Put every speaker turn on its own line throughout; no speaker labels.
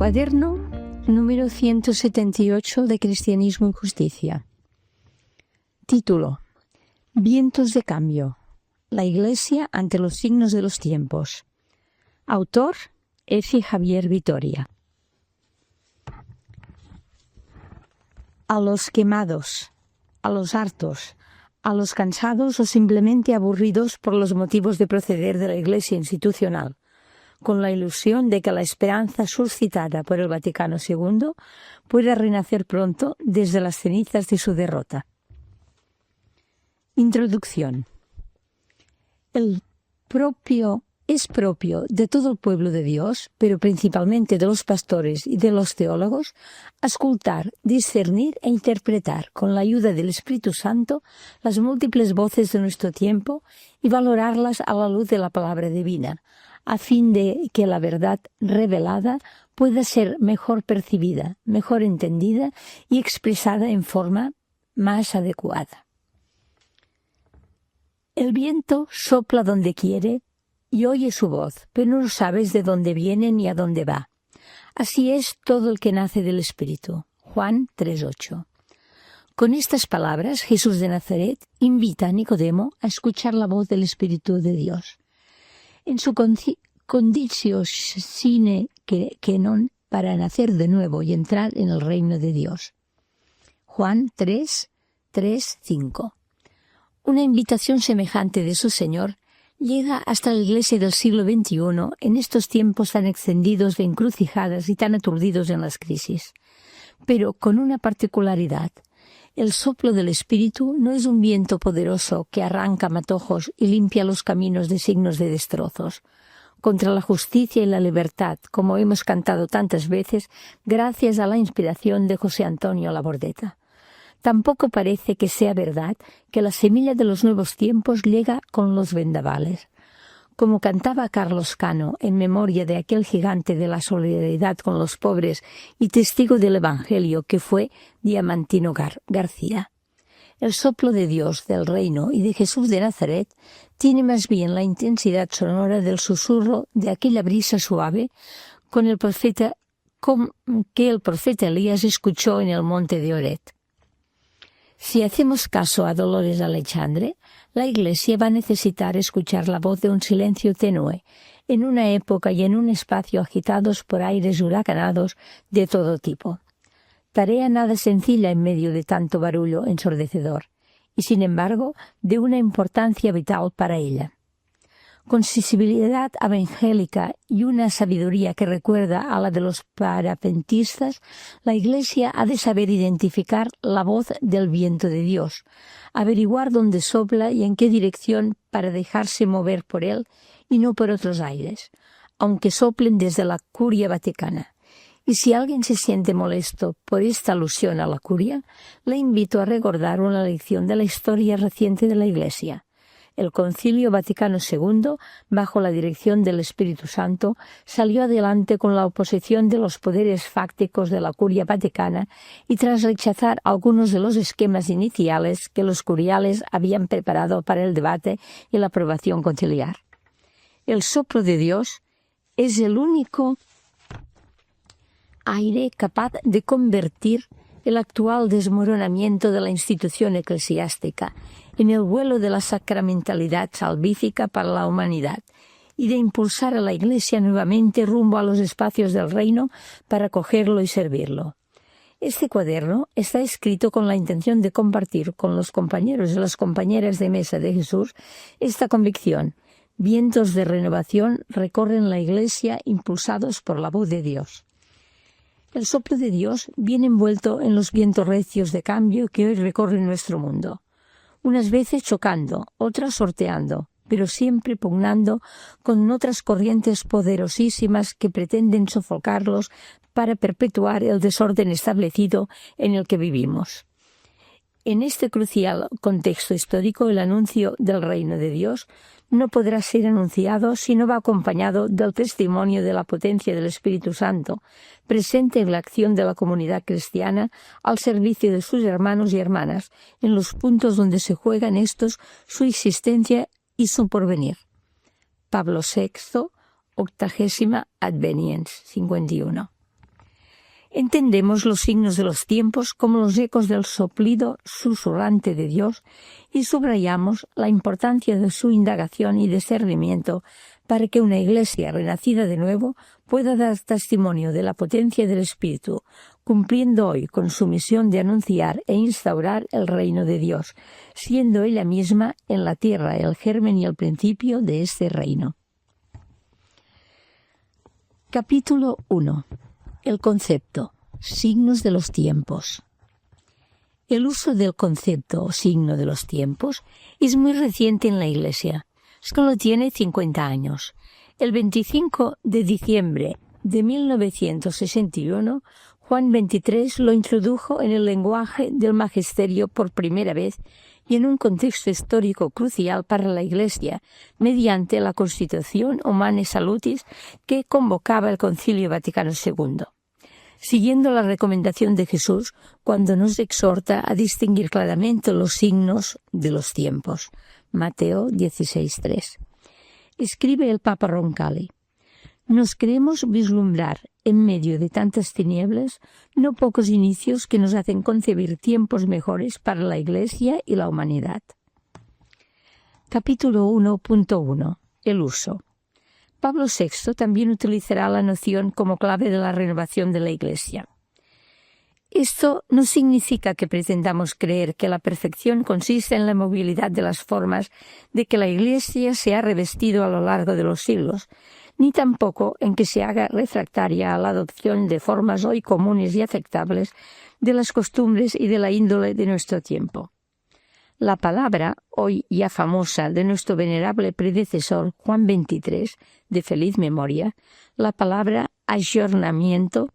Cuaderno número 178 de Cristianismo y Justicia. Título: Vientos de cambio. La Iglesia ante los signos de los tiempos. Autor: F. Javier Vitoria. A los quemados, a los hartos, a los cansados o simplemente aburridos por los motivos de proceder de la Iglesia institucional, con la ilusión de que la esperanza suscitada por el Vaticano II pueda renacer pronto desde las cenizas de su derrota. Introducción. Es propio de todo el pueblo de Dios, pero principalmente de los pastores y de los teólogos, escoltar, discernir e interpretar con la ayuda del Espíritu Santo las múltiples voces de nuestro tiempo y valorarlas a la luz de la palabra divina, a fin de que la verdad revelada pueda ser mejor percibida, mejor entendida y expresada en forma más adecuada. El viento sopla donde quiere y oye su voz, pero no sabes de dónde viene ni a dónde va. Así es todo el que nace del Espíritu. Juan 3:8. Con estas palabras, Jesús de Nazaret invita a Nicodemo a escuchar la voz del Espíritu de Dios. En su conditio sine que non para nacer de nuevo y entrar en el reino de Dios. Juan 3:5. Una invitación semejante de su Señor llega hasta la Iglesia del siglo XXI en estos tiempos tan extendidos de encrucijadas y tan aturdidos en las crisis. Pero con una particularidad: el soplo del Espíritu no es un viento poderoso que arranca matojos y limpia los caminos de signos de destrozos. Contra la justicia y la libertad, como hemos cantado tantas veces, gracias a la inspiración de José Antonio Labordeta. Tampoco parece que sea verdad que la semilla de los nuevos tiempos llega con los vendavales. Como cantaba Carlos Cano en memoria de aquel gigante de la solidaridad con los pobres y testigo del Evangelio que fue Diamantino García. El soplo de Dios, del Reino y de Jesús de Nazaret tiene más bien la intensidad sonora del susurro de aquella brisa suave que el profeta Elías escuchó en el monte de Oret. Si hacemos caso a Dolores Aleixandre, la Iglesia va a necesitar escuchar la voz de un silencio tenue, en una época y en un espacio agitados por aires huracanados de todo tipo. Tarea nada sencilla en medio de tanto barullo ensordecedor, y sin embargo de una importancia vital para ella. Con sensibilidad evangélica y una sabiduría que recuerda a la de los parapentistas, la Iglesia ha de saber identificar la voz del viento de Dios, averiguar dónde sopla y en qué dirección para dejarse mover por él y no por otros aires, aunque soplen desde la Curia Vaticana. Y si alguien se siente molesto por esta alusión a la Curia, le invito a recordar una lección de la historia reciente de la Iglesia. El Concilio Vaticano II, bajo la dirección del Espíritu Santo, salió adelante con la oposición de los poderes fácticos de la Curia Vaticana y tras rechazar algunos de los esquemas iniciales que los curiales habían preparado para el debate y la aprobación conciliar. El soplo de Dios es el único aire capaz de convertir el actual desmoronamiento de la institución eclesiástica en el vuelo de la sacramentalidad salvífica para la humanidad y de impulsar a la Iglesia nuevamente rumbo a los espacios del reino para acogerlo y servirlo. Este cuaderno está escrito con la intención de compartir con los compañeros y las compañeras de mesa de Jesús esta convicción: vientos de renovación recorren la Iglesia impulsados por la voz de Dios. El soplo de Dios viene envuelto en los vientos recios de cambio que hoy recorren nuestro mundo, unas veces chocando, otras sorteando, pero siempre pugnando con otras corrientes poderosísimas que pretenden sofocarlos para perpetuar el desorden establecido en el que vivimos. En este crucial contexto histórico, el anuncio del reino de Dios no podrá ser anunciado si no va acompañado del testimonio de la potencia del Espíritu Santo, presente en la acción de la comunidad cristiana al servicio de sus hermanos y hermanas, en los puntos donde se juegan estos su existencia y su porvenir. Pablo VI, 80ª Adveniens, 51. Entendemos los signos de los tiempos como los ecos del soplido susurrante de Dios y subrayamos la importancia de su indagación y discernimiento para que una iglesia renacida de nuevo pueda dar testimonio de la potencia del Espíritu, cumpliendo hoy con su misión de anunciar e instaurar el reino de Dios, siendo ella misma en la tierra el germen y el principio de este reino. Capítulo 1. El concepto. Signos de los tiempos. El uso del concepto o signo de los tiempos es muy reciente en la Iglesia. Solo tiene 50 años. El 25 de diciembre de 1961, Juan XXIII lo introdujo en el lenguaje del magisterio por primera vez y en un contexto histórico crucial para la Iglesia, mediante la Constitución Humanae Salutis que convocaba el Concilio Vaticano II. Siguiendo la recomendación de Jesús cuando nos exhorta a distinguir claramente los signos de los tiempos. Mateo 16:3. Escribe el Papa Roncalli: nos queremos vislumbrar en medio de tantas tinieblas no pocos inicios que nos hacen concebir tiempos mejores para la Iglesia y la humanidad. Capítulo 1.1. El uso. Pablo VI también utilizará la noción como clave de la renovación de la Iglesia. Esto no significa que pretendamos creer que la perfección consiste en la movilidad de las formas de que la Iglesia se ha revestido a lo largo de los siglos, ni tampoco en que se haga refractaria a la adopción de formas hoy comunes y aceptables de las costumbres y de la índole de nuestro tiempo. La palabra, hoy ya famosa, de nuestro venerable predecesor Juan XXIII, de feliz memoria, la palabra ayornamiento,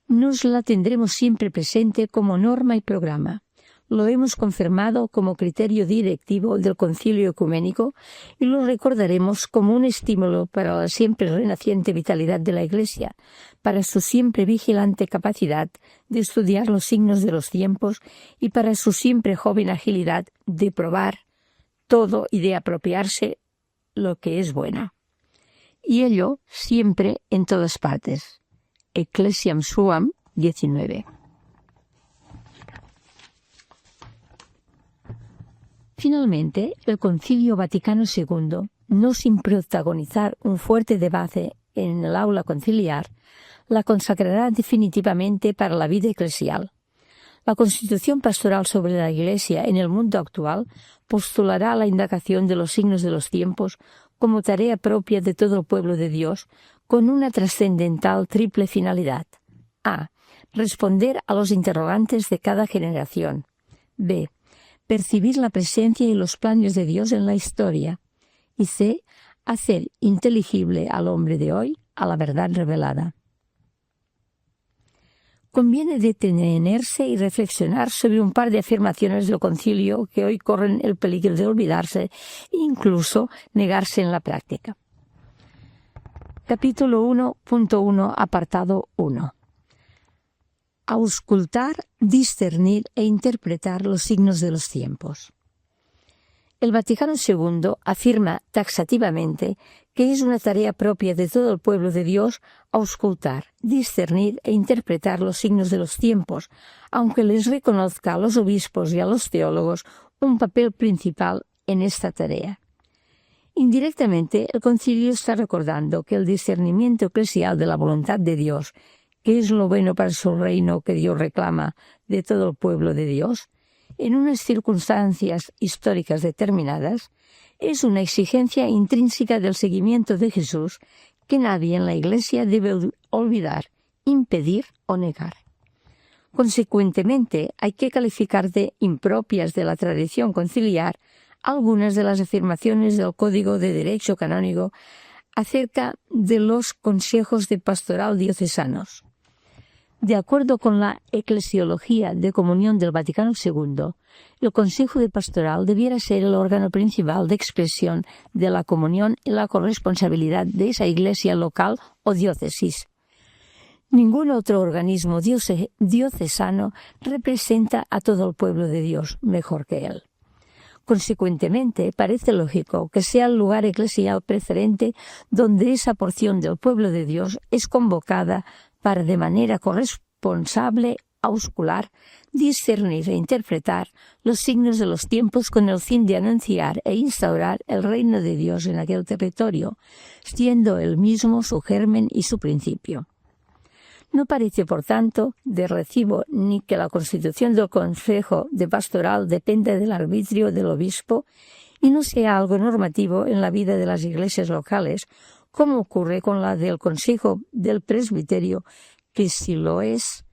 nos la tendremos siempre presente como norma y programa. Lo hemos confirmado como criterio directivo del Concilio Ecuménico y lo recordaremos como un estímulo para la siempre renaciente vitalidad de la Iglesia, para su siempre vigilante capacidad de estudiar los signos de los tiempos y para su siempre joven agilidad de probar todo y de apropiarse lo que es bueno. Y ello siempre en todas partes. Ecclesiam Suam 19. Finalmente, el Concilio Vaticano II, no sin protagonizar un fuerte debate en el aula conciliar, la consagrará definitivamente para la vida eclesial. La Constitución Pastoral sobre la Iglesia en el mundo actual postulará la indagación de los signos de los tiempos como tarea propia de todo el pueblo de Dios, con una trascendental triple finalidad. A. Responder a los interrogantes de cada generación. B. Percibir la presencia y los planes de Dios en la historia. Y C. Hacer inteligible al hombre de hoy a la verdad revelada. Conviene detenerse y reflexionar sobre un par de afirmaciones del concilio que hoy corren el peligro de olvidarse e incluso negarse en la práctica. Capítulo 1.1, apartado 1. Auscultar, discernir e interpretar los signos de los tiempos. El Vaticano II afirma taxativamente que es una tarea propia de todo el pueblo de Dios auscultar, discernir e interpretar los signos de los tiempos, aunque les reconozca a los obispos y a los teólogos un papel principal en esta tarea. Indirectamente, el Concilio está recordando que el discernimiento eclesial de la voluntad de Dios, que es lo bueno para su reino que Dios reclama de todo el pueblo de Dios, en unas circunstancias históricas determinadas, es una exigencia intrínseca del seguimiento de Jesús que nadie en la Iglesia debe olvidar, impedir o negar. Consecuentemente, hay que calificar de impropias de la tradición conciliar algunas de las afirmaciones del Código de Derecho Canónico acerca de los consejos de pastoral diocesanos. De acuerdo con la Eclesiología de Comunión del Vaticano II, el Consejo de Pastoral debiera ser el órgano principal de expresión de la comunión y la corresponsabilidad de esa iglesia local o diócesis. Ningún otro organismo diocesano representa a todo el pueblo de Dios mejor que él. Consecuentemente, parece lógico que sea el lugar eclesial preferente donde esa porción del pueblo de Dios es convocada para de manera corresponsable auscular, discernir e interpretar los signos de los tiempos con el fin de anunciar e instaurar el reino de Dios en aquel territorio, siendo el mismo su germen y su principio. No parece, por tanto, de recibo ni que la constitución del Consejo de Pastoral dependa del arbitrio del obispo y no sea algo normativo en la vida de las iglesias locales, como ocurre con la del Consejo del Presbiterio, que sí lo es,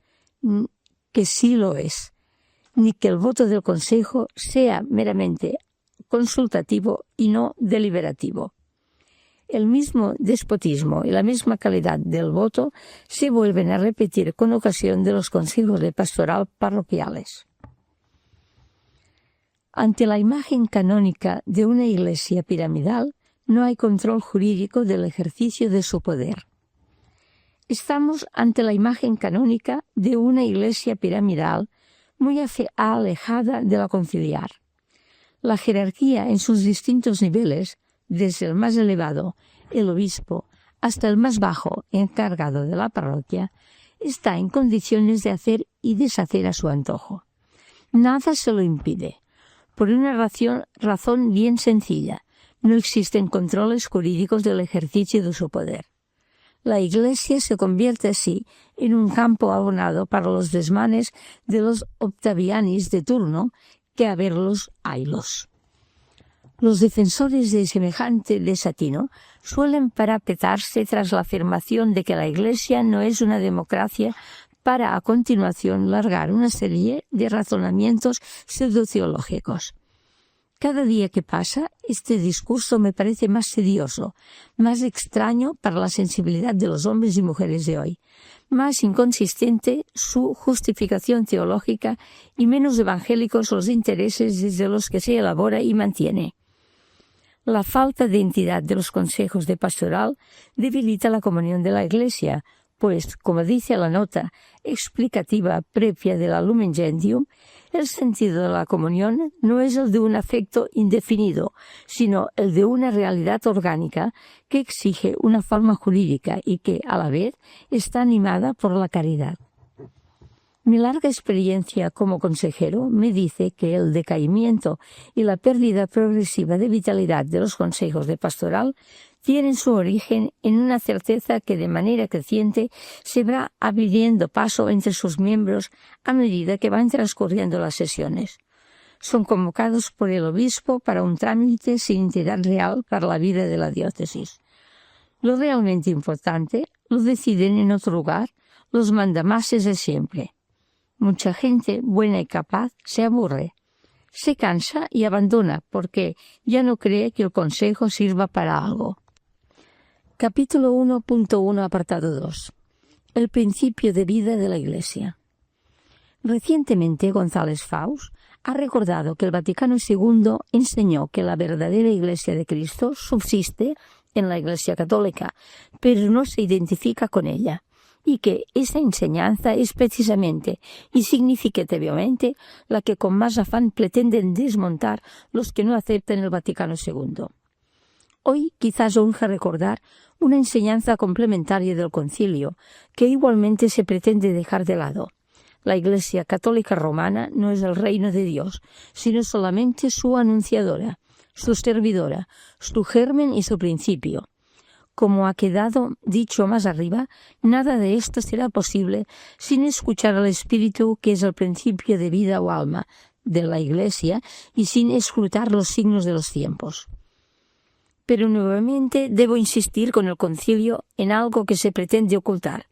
ni que el voto del Consejo sea meramente consultativo y no deliberativo. El mismo despotismo y la misma calidad del voto se vuelven a repetir con ocasión de los consejos de pastoral parroquiales. Ante la imagen canónica de una iglesia piramidal, no hay control jurídico del ejercicio de su poder. Estamos ante la imagen canónica de una iglesia piramidal muy alejada de la conciliar. La jerarquía en sus distintos niveles, desde el más elevado, el obispo, hasta el más bajo, encargado de la parroquia, está en condiciones de hacer y deshacer a su antojo. Nada se lo impide. Por una razón bien sencilla, no existen controles jurídicos del ejercicio de su poder. La Iglesia se convierte así en un campo abonado para los desmanes de los octavianis de turno, que a verlos haylos. Los defensores de semejante desatino suelen parapetarse tras la afirmación de que la Iglesia no es una democracia para a continuación largar una serie de razonamientos pseudoteológicos. Cada día que pasa, este discurso me parece más tedioso, más extraño para la sensibilidad de los hombres y mujeres de hoy, más inconsistente su justificación teológica y menos evangélicos los intereses desde los que se elabora y mantiene. La falta de entidad de los consejos de pastoral debilita la comunión de la Iglesia, pues, como dice la nota explicativa previa de la Lumen Gentium, el sentido de la comunión no es el de un afecto indefinido, sino el de una realidad orgánica que exige una forma jurídica y que, a la vez, está animada por la caridad. Mi larga experiencia como consejero me dice que el decaimiento y la pérdida progresiva de vitalidad de los consejos de pastoral tienen su origen en una certeza que de manera creciente se va abriendo paso entre sus miembros a medida que van transcurriendo las sesiones. Son convocados por el obispo para un trámite sin entidad real para la vida de la diócesis. Lo realmente importante lo deciden en otro lugar los mandamases de siempre. Mucha gente buena y capaz se aburre, se cansa y abandona porque ya no cree que el consejo sirva para algo. Capítulo 1.1, apartado 2. El principio de vida de la Iglesia. Recientemente González Faust ha recordado que el Vaticano II enseñó que la verdadera Iglesia de Cristo subsiste en la Iglesia Católica, pero no se identifica con ella, y que esa enseñanza es precisamente y significativamente la que con más afán pretenden desmontar los que no aceptan el Vaticano II. Hoy quizás urge recordar una enseñanza complementaria del Concilio, que igualmente se pretende dejar de lado. La Iglesia Católica Romana no es el reino de Dios, sino solamente su anunciadora, su servidora, su germen y su principio. Como ha quedado dicho más arriba, nada de esto será posible sin escuchar al Espíritu, que es el principio de vida o alma de la Iglesia, y sin escrutar los signos de los tiempos. Pero nuevamente debo insistir con el Concilio en algo que se pretende ocultar.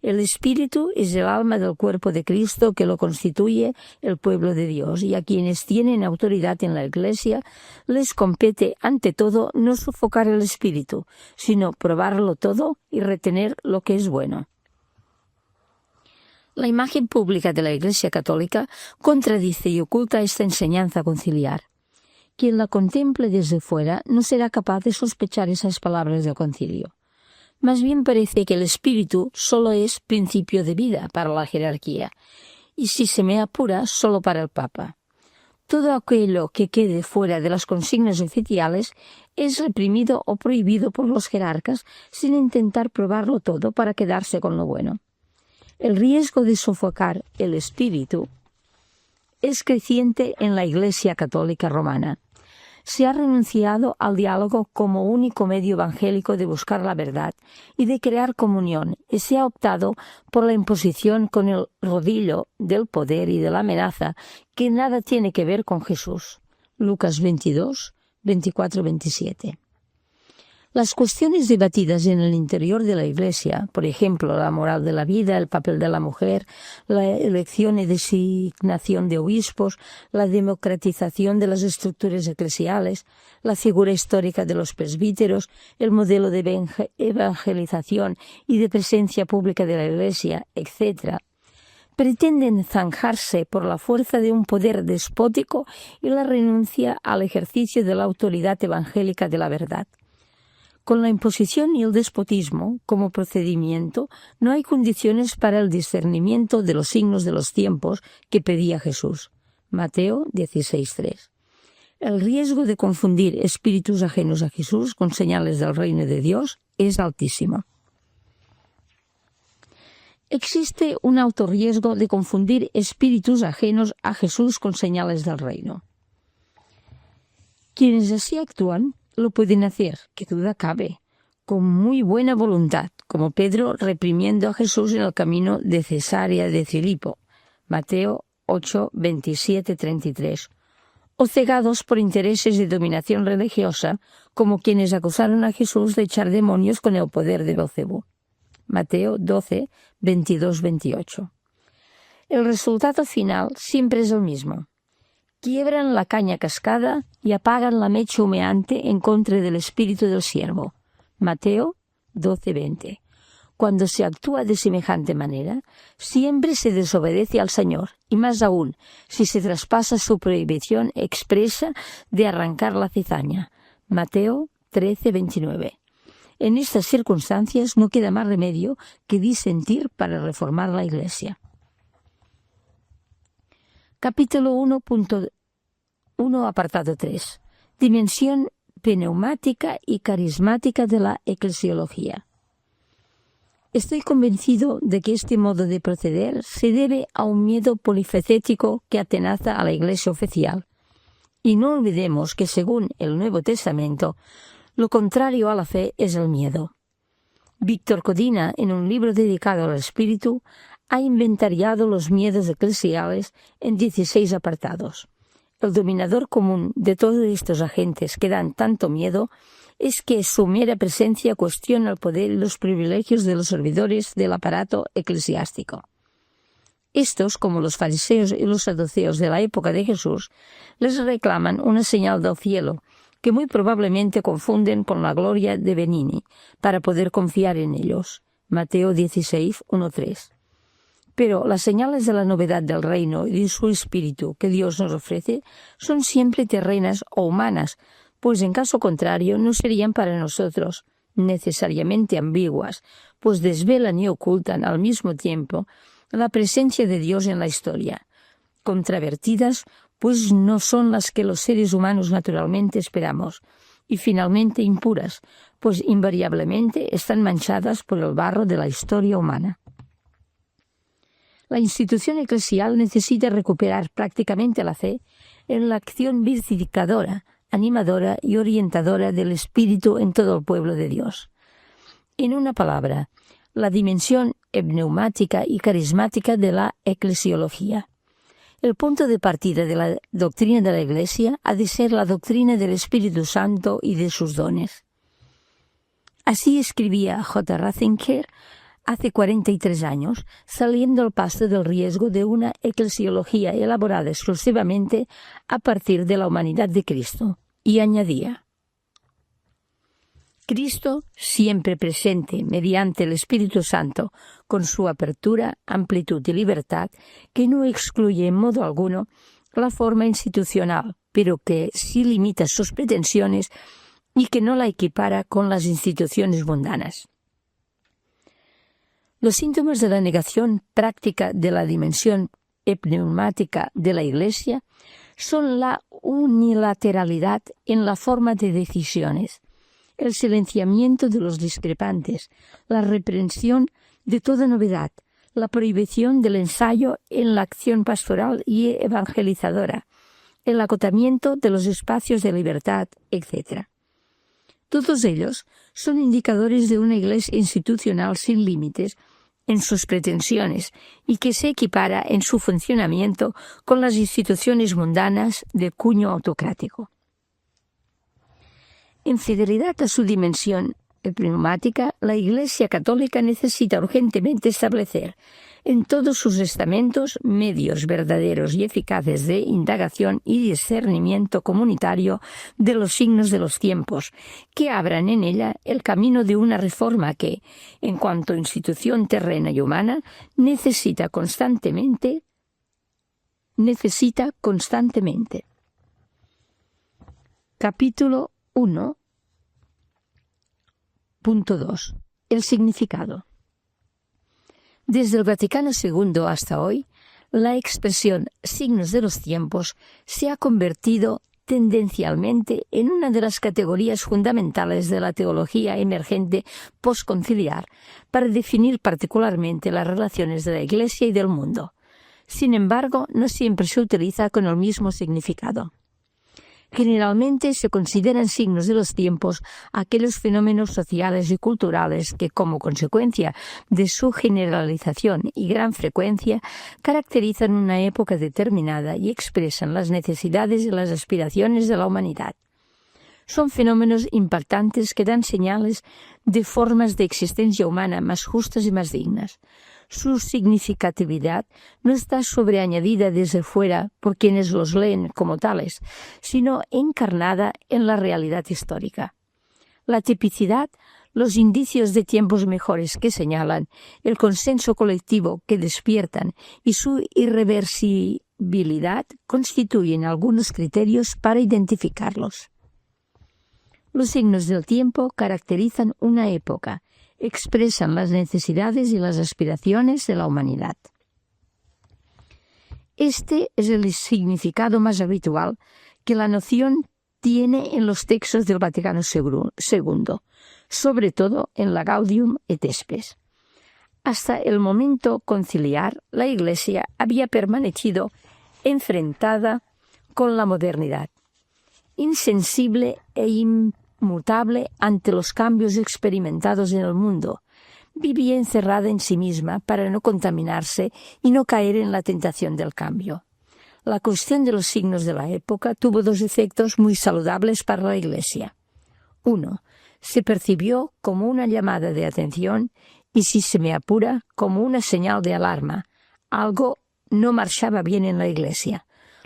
El Espíritu es el alma del cuerpo de Cristo que lo constituye el pueblo de Dios, y a quienes tienen autoridad en la Iglesia les compete ante todo no sofocar el Espíritu, sino probarlo todo y retener lo que es bueno. La imagen pública de la Iglesia Católica contradice y oculta esta enseñanza conciliar. Quien la contemple desde fuera no será capaz de sospechar esas palabras del Concilio. Más bien parece que el Espíritu solo es principio de vida para la jerarquía, y si se me apura, solo para el Papa. Todo aquello que quede fuera de las consignas oficiales es reprimido o prohibido por los jerarcas sin intentar probarlo todo para quedarse con lo bueno. El riesgo de sofocar el espíritu es creciente en la Iglesia Católica Romana. Se ha renunciado al diálogo como único medio evangélico de buscar la verdad y de crear comunión, y se ha optado por la imposición con el rodillo del poder y de la amenaza, que nada tiene que ver con Jesús. Lucas 22, 24-27. Las cuestiones debatidas en el interior de la Iglesia, por ejemplo, la moral de la vida, el papel de la mujer, la elección y designación de obispos, la democratización de las estructuras eclesiales, la figura histórica de los presbíteros, el modelo de evangelización y de presencia pública de la Iglesia, etc., pretenden zanjarse por la fuerza de un poder despótico y la renuncia al ejercicio de la autoridad evangélica de la verdad. Con la imposición y el despotismo como procedimiento, no hay condiciones para el discernimiento de los signos de los tiempos que pedía Jesús. Mateo 16:3. El riesgo de confundir espíritus ajenos a Jesús con señales del reino de Dios es altísimo. Existe un alto riesgo de confundir espíritus ajenos a Jesús con señales del reino. Quienes así actúan lo pueden hacer, que duda cabe, con muy buena voluntad, como Pedro reprimiendo a Jesús en el camino de Cesarea de Filipo, Mateo 8, 27-33, o cegados por intereses de dominación religiosa, como quienes acusaron a Jesús de echar demonios con el poder de Beelzebú, Mateo 12, 22-28. El resultado final siempre es el mismo. Quiebran la caña cascada y apagan la mecha humeante en contra del espíritu del siervo. Mateo 12:20. Cuando se actúa de semejante manera, siempre se desobedece al Señor, y más aún, si se traspasa su prohibición expresa de arrancar la cizaña. Mateo 13:29. En estas circunstancias no queda más remedio que disentir para reformar la Iglesia. Capítulo 1.1, apartado 3. Dimensión pneumática y carismática de la eclesiología. Estoy convencido de que este modo de proceder se debe a un miedo polifacético que atenaza a la Iglesia oficial. Y no olvidemos que, según el Nuevo Testamento, lo contrario a la fe es el miedo. Víctor Codina, en un libro dedicado al espíritu, ha inventariado los miedos eclesiales en 16 apartados. El dominador común de todos estos agentes que dan tanto miedo es que su mera presencia cuestiona el poder y los privilegios de los servidores del aparato eclesiástico. Estos, como los fariseos y los saduceos de la época de Jesús, les reclaman una señal del cielo, que muy probablemente confunden con la gloria de Benini, para poder confiar en ellos. Mateo 16, 1-3. Pero las señales de la novedad del reino y de su espíritu que Dios nos ofrece son siempre terrenas o humanas, pues en caso contrario no serían para nosotros necesariamente ambiguas, pues desvelan y ocultan al mismo tiempo la presencia de Dios en la historia. Controvertidas, pues no son las que los seres humanos naturalmente esperamos, y finalmente impuras, pues invariablemente están manchadas por el barro de la historia humana. La institución eclesial necesita recuperar prácticamente la fe en la acción vivificadora, animadora y orientadora del Espíritu en todo el pueblo de Dios. En una palabra, la dimensión pneumática y carismática de la eclesiología. El punto de partida de la doctrina de la Iglesia ha de ser la doctrina del Espíritu Santo y de sus dones. Así escribía J. Ratzinger hace 43 años, saliendo al paso del riesgo de una eclesiología elaborada exclusivamente a partir de la humanidad de Cristo, y añadía: Cristo, siempre presente mediante el Espíritu Santo, con su apertura, amplitud y libertad, que no excluye en modo alguno la forma institucional, pero que sí limita sus pretensiones y que no la equipara con las instituciones mundanas. Los síntomas de la negación práctica de la dimensión pneumática de la Iglesia son la unilateralidad en la forma de decisiones, el silenciamiento de los discrepantes, la reprensión de toda novedad, la prohibición del ensayo en la acción pastoral y evangelizadora, el acotamiento de los espacios de libertad, etc. Todos ellos son indicadores de una iglesia institucional sin límites en sus pretensiones y que se equipara en su funcionamiento con las instituciones mundanas de cuño autocrático. En fidelidad a su dimensión pneumática, la Iglesia católica necesita urgentemente establecer en todos sus estamentos medios verdaderos y eficaces de indagación y discernimiento comunitario de los signos de los tiempos, que abran en ella el camino de una reforma que, en cuanto a institución terrena y humana, necesita constantemente. Capítulo 1.2. El significado. Desde el Vaticano II hasta hoy, la expresión signos de los tiempos se ha convertido tendencialmente en una de las categorías fundamentales de la teología emergente postconciliar para definir particularmente las relaciones de la Iglesia y del mundo. Sin embargo, no siempre se utiliza con el mismo significado. Generalmente se consideran signos de los tiempos aquellos fenómenos sociales y culturales que, como consecuencia de su generalización y gran frecuencia, caracterizan una época determinada y expresan las necesidades y las aspiraciones de la humanidad. Son fenómenos impactantes que dan señales de formas de existencia humana más justas y más dignas. Su significatividad no está sobreañadida desde fuera por quienes los leen como tales, sino encarnada en la realidad histórica. La tipicidad, los indicios de tiempos mejores que señalan, el consenso colectivo que despiertan y su irreversibilidad constituyen algunos criterios para identificarlos. Los signos del tiempo caracterizan una época, expresan las necesidades y las aspiraciones de la humanidad. Este es el significado más habitual que la noción tiene en los textos del Vaticano II, sobre todo en la Gaudium et Spes. Hasta el momento conciliar, la Iglesia había permanecido enfrentada con la modernidad, insensible e inmutable ante los cambios experimentados en el mundo. Vivía encerrada en sí misma para no contaminarse y no caer en la tentación del cambio. La cuestión de los signos de la época tuvo dos efectos muy saludables para la Iglesia. 1. Se percibió como una llamada de atención y, si se me apura, como una señal de alarma. Algo no marchaba bien en la Iglesia.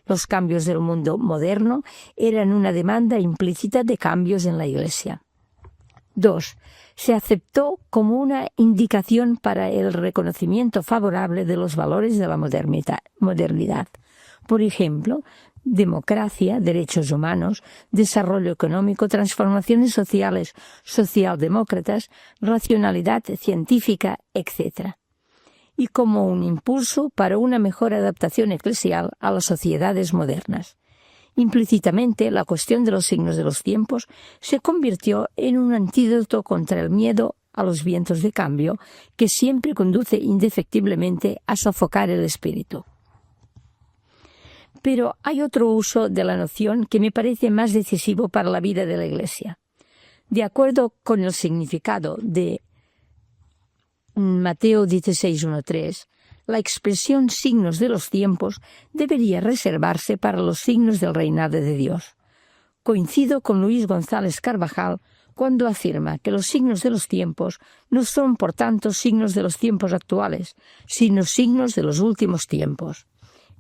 Los cambios del mundo moderno eran una demanda implícita de cambios en la Iglesia. 2. Se aceptó como una indicación para el reconocimiento favorable de los valores de la modernidad. Por ejemplo, democracia, derechos humanos, desarrollo económico, transformaciones sociales, socialdemócratas, racionalidad científica, etc. Y como un impulso para una mejor adaptación eclesial a las sociedades modernas. Implícitamente, la cuestión de los signos de los tiempos se convirtió en un antídoto contra el miedo a los vientos de cambio, que siempre conduce indefectiblemente a sofocar el espíritu. Pero hay otro uso de la noción que me parece más decisivo para la vida de la Iglesia. De acuerdo con el significado de Mateo 16:1-3, la expresión signos de los tiempos debería reservarse para los signos del reinado de Dios. Coincido con Luis González Carvajal cuando afirma que los signos de los tiempos no son, por tanto, signos de los tiempos actuales, sino signos de los últimos tiempos.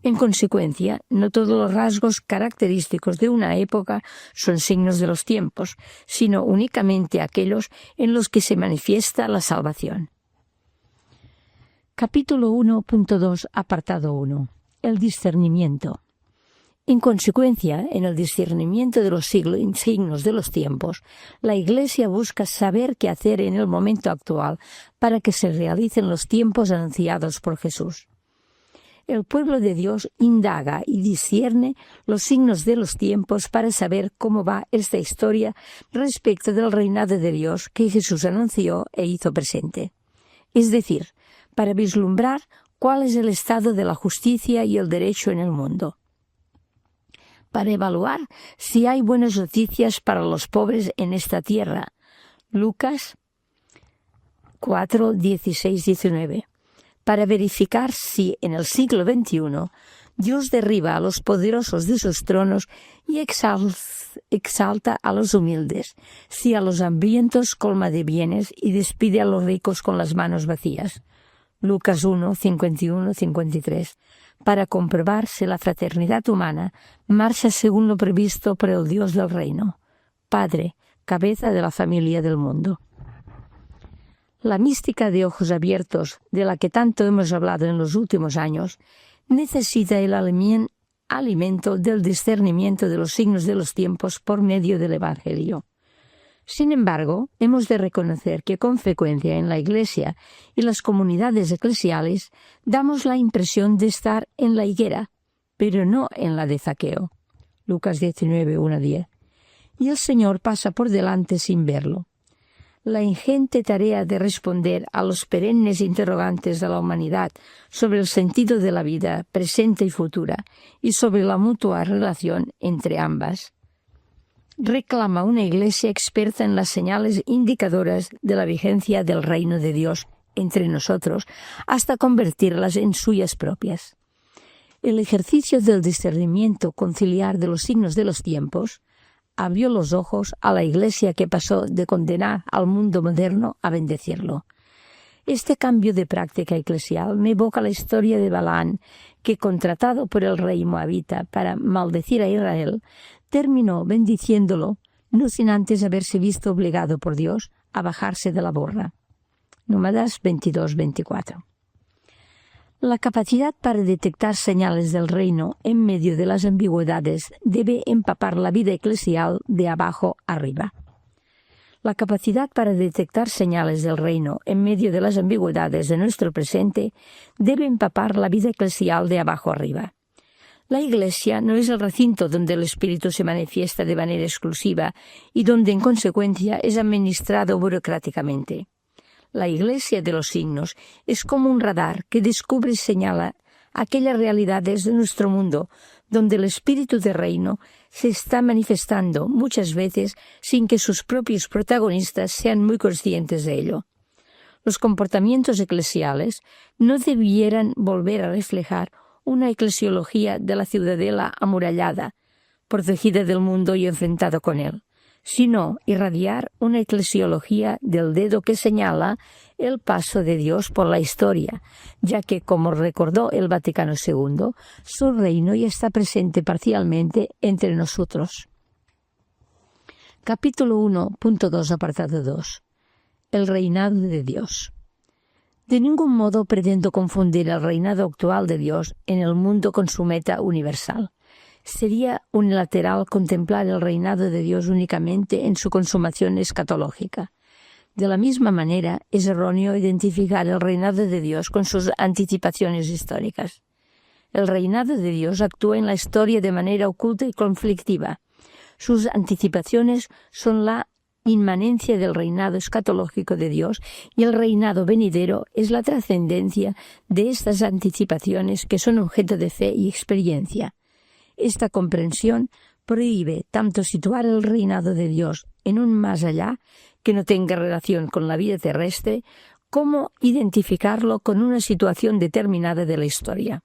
En consecuencia, no todos los rasgos característicos de una época son signos de los tiempos, sino únicamente aquellos en los que se manifiesta la salvación. Capítulo 1.2, apartado 1. El discernimiento. En consecuencia, en el discernimiento de los signos de los tiempos, la Iglesia busca saber qué hacer en el momento actual para que se realicen los tiempos anunciados por Jesús. El pueblo de Dios indaga y discierne los signos de los tiempos para saber cómo va esta historia respecto del reinado de Dios que Jesús anunció e hizo presente. Es decir, para vislumbrar cuál es el estado de la justicia y el derecho en el mundo, para evaluar si hay buenas noticias para los pobres en esta tierra. Lucas 4, 16, 19. Para verificar si en el siglo XXI Dios derriba a los poderosos de sus tronos y exalta a los humildes, si a los hambrientos colma de bienes y despide a los ricos con las manos vacías. Lucas 1, 51, 53. Para comprobar si la fraternidad humana marcha según lo previsto por el Dios del reino, Padre, cabeza de la familia del mundo. La mística de ojos abiertos, de la que tanto hemos hablado en los últimos años, necesita el alimento del discernimiento de los signos de los tiempos por medio del Evangelio. Sin embargo, hemos de reconocer que con frecuencia en la Iglesia y las comunidades eclesiales damos la impresión de estar en la higuera, pero no en la de Zaqueo. Lucas 19, 1-10. Y el Señor pasa por delante sin verlo. La ingente tarea de responder a los perennes interrogantes de la humanidad sobre el sentido de la vida presente y futura y sobre la mutua relación entre ambas reclama una Iglesia experta en las señales indicadoras de la vigencia del reino de Dios entre nosotros hasta convertirlas en suyas propias. El ejercicio del discernimiento conciliar de los signos de los tiempos abrió los ojos a la Iglesia, que pasó de condenar al mundo moderno a bendecirlo. Este cambio de práctica eclesial me evoca la historia de Balaán, que, contratado por el rey moabita para maldecir a Israel, terminó bendiciéndolo, no sin antes haberse visto obligado por Dios a bajarse de la borra. Números 22-24. La capacidad para detectar señales del reino en medio de las ambigüedades debe empapar la vida eclesial de abajo arriba. La capacidad para detectar señales del reino en medio de las ambigüedades de nuestro presente debe empapar la vida eclesial de abajo arriba. La Iglesia no es el recinto donde el Espíritu se manifiesta de manera exclusiva y donde, en consecuencia, es administrado burocráticamente. La Iglesia de los signos es como un radar que descubre y señala aquellas realidades de nuestro mundo donde el espíritu de reino se está manifestando muchas veces sin que sus propios protagonistas sean muy conscientes de ello. Los comportamientos eclesiales no debieran volver a reflejar una eclesiología de la ciudadela amurallada, protegida del mundo y enfrentada con él, sino irradiar una eclesiología del dedo que señala el paso de Dios por la historia, ya que, como recordó el Vaticano II, su reino ya está presente parcialmente entre nosotros. Capítulo 1.2, apartado 2. El reinado de Dios. De ningún modo pretendo confundir el reinado actual de Dios en el mundo con su meta universal. Sería unilateral contemplar el reinado de Dios únicamente en su consumación escatológica. De la misma manera, es erróneo identificar el reinado de Dios con sus anticipaciones históricas. El reinado de Dios actúa en la historia de manera oculta y conflictiva. Sus anticipaciones son la inmanencia del reinado escatológico de Dios, y el reinado venidero es la trascendencia de estas anticipaciones que son objeto de fe y experiencia. Esta comprensión prohíbe tanto situar el reinado de Dios en un más allá que no tenga relación con la vida terrestre, como identificarlo con una situación determinada de la historia.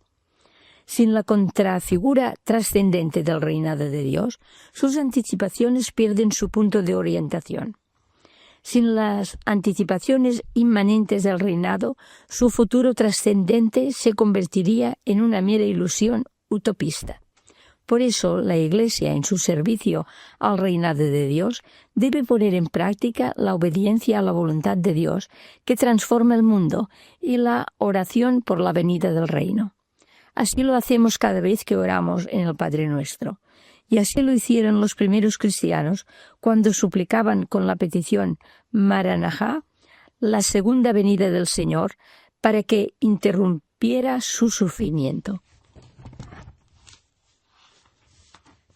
Sin la contrafigura trascendente del reinado de Dios, sus anticipaciones pierden su punto de orientación. Sin las anticipaciones inmanentes del reinado, su futuro trascendente se convertiría en una mera ilusión utopista. Por eso, la Iglesia, en su servicio al reinado de Dios, debe poner en práctica la obediencia a la voluntad de Dios, que transforma el mundo, y la oración por la venida del reino. Así lo hacemos cada vez que oramos en el Padre Nuestro. Y así lo hicieron los primeros cristianos cuando suplicaban con la petición Maranajá, la segunda venida del Señor, para que interrumpiera su sufrimiento.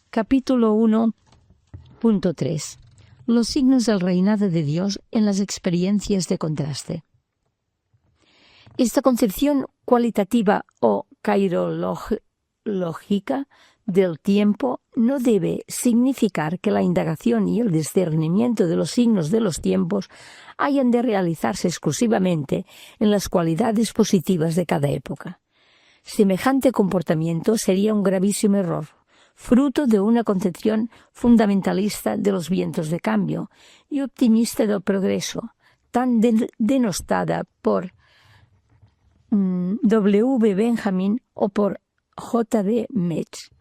Capítulo 1.3. Los signos del reinado de Dios en las experiencias de contraste. Esta concepción cualitativa o cairológica del tiempo no debe significar que la indagación y el discernimiento de los signos de los tiempos hayan de realizarse exclusivamente en las cualidades positivas de cada época. Semejante comportamiento sería un gravísimo error, fruto de una concepción fundamentalista de los vientos de cambio y optimista del progreso, tan denostada por W. Benjamin o por J. B. Metz.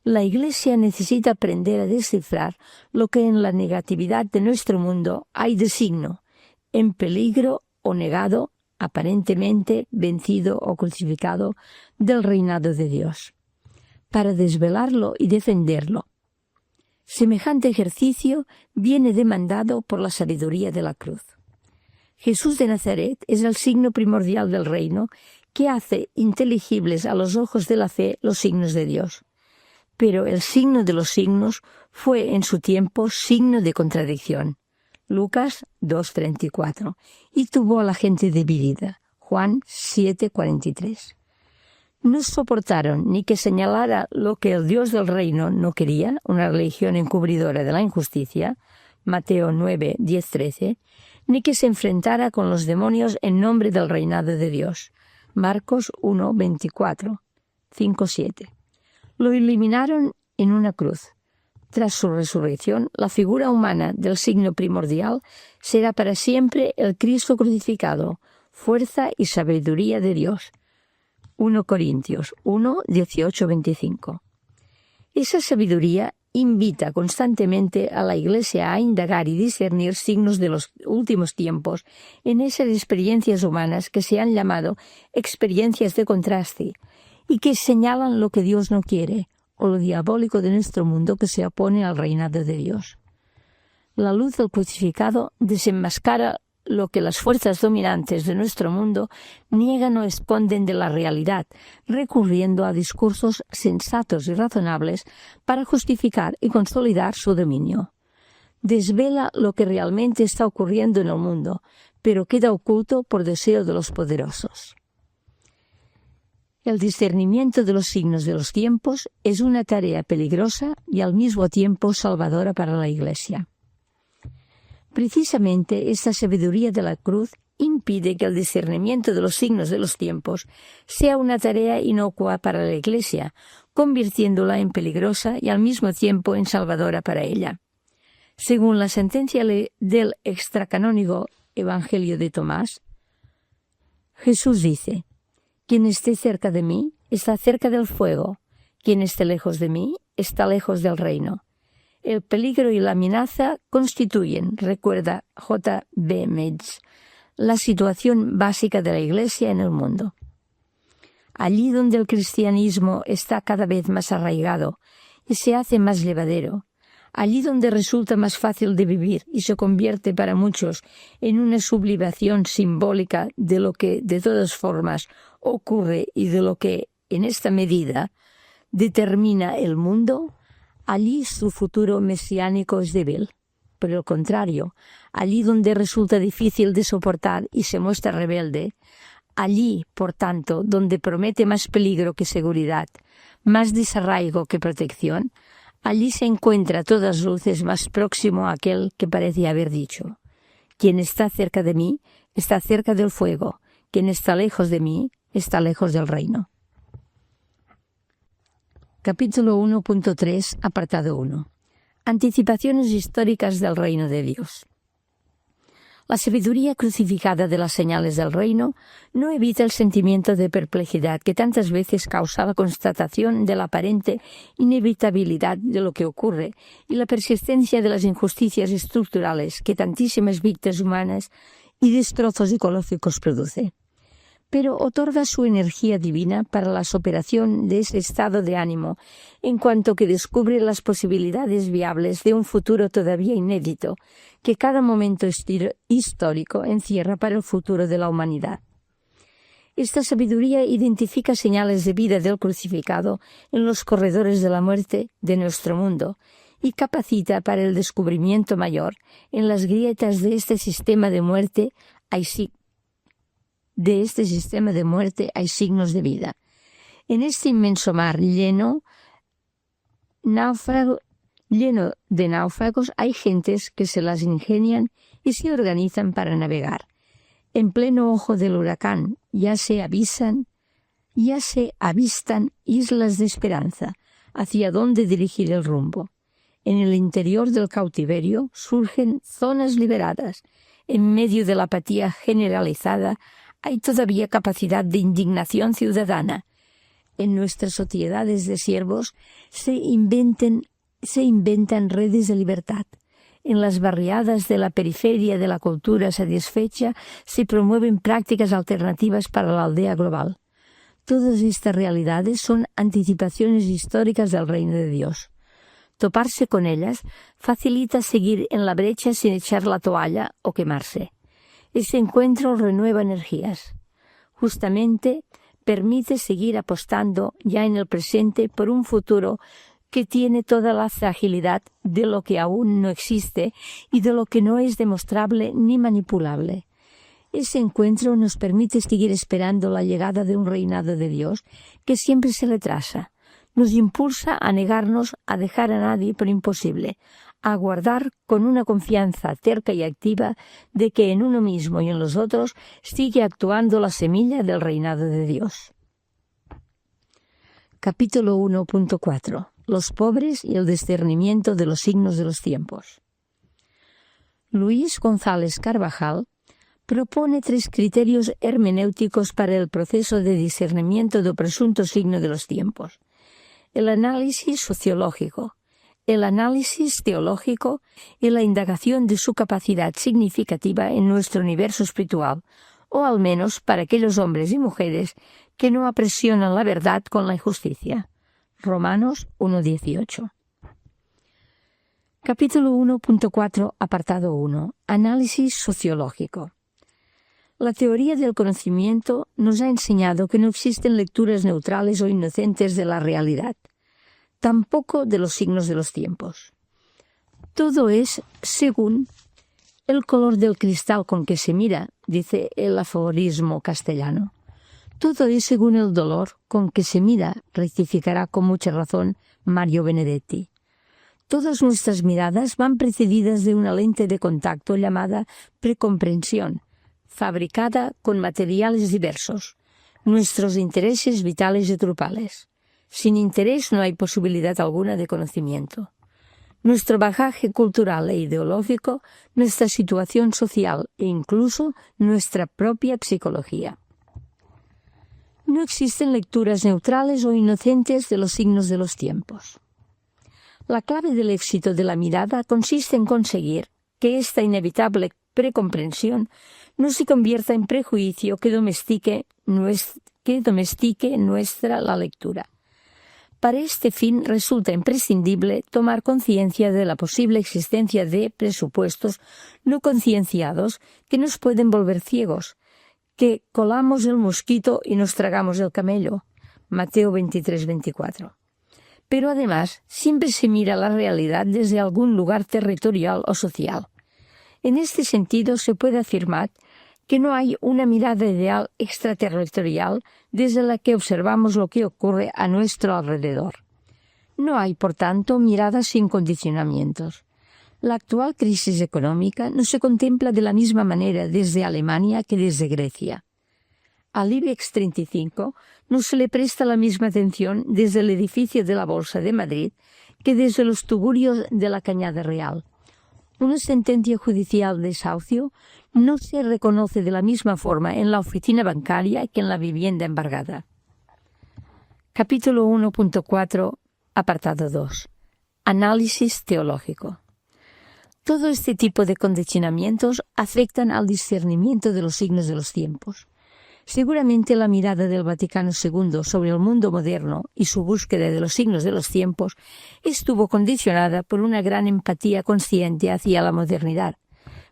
La Iglesia necesita aprender a descifrar lo que en la negatividad de nuestro mundo hay de signo, en peligro o negado, aparentemente vencido o crucificado del reinado de Dios, para desvelarlo y defenderlo. Semejante ejercicio viene demandado por la sabiduría de la cruz. Jesús de Nazaret es el signo primordial del reino que hace inteligibles a los ojos de la fe los signos de Dios. Pero el signo de los signos fue en su tiempo signo de contradicción. Lucas 2:34. Y tuvo a la gente dividida. Juan 7:43. No soportaron ni que señalara lo que el Dios del reino no quería, una religión encubridora de la injusticia, Mateo 9:10-13, ni que se enfrentara con los demonios en nombre del reinado de Dios, Marcos 1:24, 5:7. Lo eliminaron en una cruz. Tras su resurrección, la figura humana del signo primordial será para siempre el Cristo crucificado, fuerza y sabiduría de Dios. 1 Corintios 1:18-25. Esa sabiduría invita constantemente a la Iglesia a indagar y discernir signos de los últimos tiempos en esas experiencias humanas que se han llamado experiencias de contraste y que señalan lo que Dios no quiere o lo diabólico de nuestro mundo que se opone al reinado de Dios. La luz del crucificado desenmascara lo que las fuerzas dominantes de nuestro mundo niegan o esconden de la realidad, recurriendo a discursos sensatos y razonables para justificar y consolidar su dominio. Desvela lo que realmente está ocurriendo en el mundo, pero queda oculto por deseo de los poderosos. El discernimiento de los signos de los tiempos es una tarea peligrosa y al mismo tiempo salvadora para la Iglesia. Precisamente esta sabiduría de la cruz impide que el discernimiento de los signos de los tiempos sea una tarea inocua para la Iglesia, convirtiéndola en peligrosa y al mismo tiempo en salvadora para ella. Según la sentencia del extracanónigo Evangelio de Tomás, Jesús dice: «Quien esté cerca de mí está cerca del fuego, quien esté lejos de mí está lejos del reino». El peligro y la amenaza constituyen, recuerda J. B. Metz, la situación básica de la Iglesia en el mundo. Allí donde el cristianismo está cada vez más arraigado y se hace más llevadero, allí donde resulta más fácil de vivir y se convierte para muchos en una sublimación simbólica de lo que de todas formas ocurre y de lo que, en esta medida, determina el mundo, allí su futuro mesiánico es débil. Por el contrario, allí donde resulta difícil de soportar y se muestra rebelde, allí, por tanto, donde promete más peligro que seguridad, más desarraigo que protección, allí se encuentra a todas luces más próximo a aquel que parece haber dicho: «Quien está cerca de mí está cerca del fuego, quien está lejos de mí está lejos del reino». Capítulo 1.3, apartado 1. Anticipaciones históricas del reino de Dios. La sabiduría crucificada de las señales del reino no evita el sentimiento de perplejidad que tantas veces causa la constatación de la aparente inevitabilidad de lo que ocurre y la persistencia de las injusticias estructurales que tantísimas víctimas humanas y destrozos ecológicos produce. Pero otorga su energía divina para la superación de ese estado de ánimo, en cuanto que descubre las posibilidades viables de un futuro todavía inédito, que cada momento histórico encierra para el futuro de la humanidad. Esta sabiduría identifica señales de vida del crucificado en los corredores de la muerte de nuestro mundo y capacita para el descubrimiento mayor en las grietas de este sistema de muerte de este sistema de muerte hay signos de vida. En este inmenso mar lleno de náufragos hay gentes que se las ingenian y se organizan para navegar. En pleno ojo del huracán ya se avistan islas de esperanza, hacia dónde dirigir el rumbo. En el interior del cautiverio surgen zonas liberadas. En medio de la apatía generalizada hay todavía capacidad de indignación ciudadana. En nuestras sociedades de siervos se inventan redes de libertad. En las barriadas de la periferia de la cultura satisfecha se promueven prácticas alternativas para la aldea global. Todas estas realidades son anticipaciones históricas del reino de Dios. Toparse con ellas facilita seguir en la brecha sin echar la toalla o quemarse. Ese encuentro renueva energías. Justamente permite seguir apostando ya en el presente por un futuro que tiene toda la fragilidad de lo que aún no existe y de lo que no es demostrable ni manipulable. Ese encuentro nos permite seguir esperando la llegada de un reinado de Dios que siempre se retrasa. Nos impulsa a negarnos a dejar a nadie por imposible, a aguardar con una confianza terca y activa de que en uno mismo y en los otros sigue actuando la semilla del reinado de Dios. Capítulo 1.4. Los pobres y el discernimiento de los signos de los tiempos. Luis González Carvajal propone 3 criterios hermenéuticos para el proceso de discernimiento del presunto signo de los tiempos: el análisis sociológico, el análisis teológico y la indagación de su capacidad significativa en nuestro universo espiritual, o al menos para aquellos hombres y mujeres que no apresionan la verdad con la injusticia. Romanos 1:18. Capítulo 1.4, apartado 1. Análisis sociológico. La teoría del conocimiento nos ha enseñado que no existen lecturas neutrales o inocentes de la realidad, tampoco de los signos de los tiempos. Todo es según el color del cristal con que se mira, dice el aforismo castellano. Todo es según el dolor con que se mira, rectificará con mucha razón Mario Benedetti. Todas nuestras miradas van precedidas de una lente de contacto llamada precomprensión, fabricada con materiales diversos, nuestros intereses vitales y grupales. Sin interés no hay posibilidad alguna de conocimiento. Nuestro bagaje cultural e ideológico, nuestra situación social e incluso nuestra propia psicología. No existen lecturas neutrales o inocentes de los signos de los tiempos. La clave del éxito de la mirada consiste en conseguir que esta inevitable precomprensión no se convierta en prejuicio que domestique nuestra la lectura. Para este fin resulta imprescindible tomar conciencia de la posible existencia de presupuestos no concienciados que nos pueden volver ciegos, que colamos el mosquito y nos tragamos el camello. Mateo 23:24. Pero además siempre se mira la realidad desde algún lugar territorial o social. En este sentido se puede afirmar que no hay una mirada ideal extraterritorial desde la que observamos lo que ocurre a nuestro alrededor. No hay, por tanto, miradas sin condicionamientos. La actual crisis económica no se contempla de la misma manera desde Alemania que desde Grecia. Al IBEX 35 no se le presta la misma atención desde el edificio de la Bolsa de Madrid que desde los tugurios de la Cañada Real. Una sentencia judicial de desahucio no se reconoce de la misma forma en la oficina bancaria que en la vivienda embargada. Capítulo 1.4, apartado 2. Análisis teológico. Todo este tipo de condicionamientos afectan al discernimiento de los signos de los tiempos. Seguramente la mirada del Vaticano II sobre el mundo moderno y su búsqueda de los signos de los tiempos estuvo condicionada por una gran empatía consciente hacia la modernidad,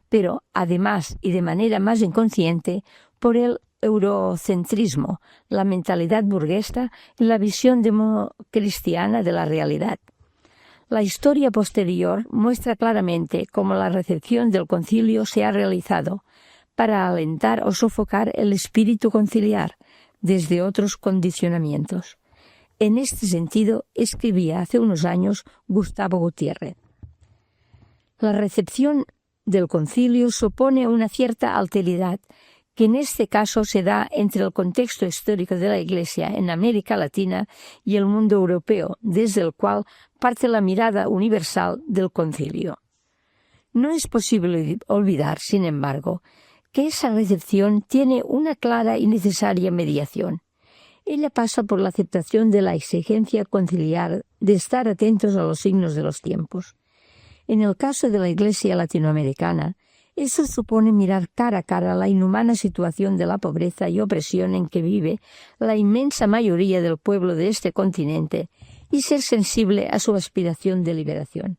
pero además y de manera más inconsciente por el eurocentrismo, la mentalidad burguesa y la visión democristiana de la realidad. La historia posterior muestra claramente cómo la recepción del concilio se ha realizado para alentar o sofocar el espíritu conciliar desde otros condicionamientos. En este sentido, escribía hace unos años Gustavo Gutiérrez. La recepción del concilio supone una cierta alteridad que en este caso se da entre el contexto histórico de la Iglesia en América Latina y el mundo europeo, desde el cual parte la mirada universal del concilio. No es posible olvidar, sin embargo, que esa recepción tiene una clara y necesaria mediación. Ella pasa por la aceptación de la exigencia conciliar de estar atentos a los signos de los tiempos. En el caso de la Iglesia latinoamericana, eso supone mirar cara a cara la inhumana situación de la pobreza y opresión en que vive la inmensa mayoría del pueblo de este continente y ser sensible a su aspiración de liberación.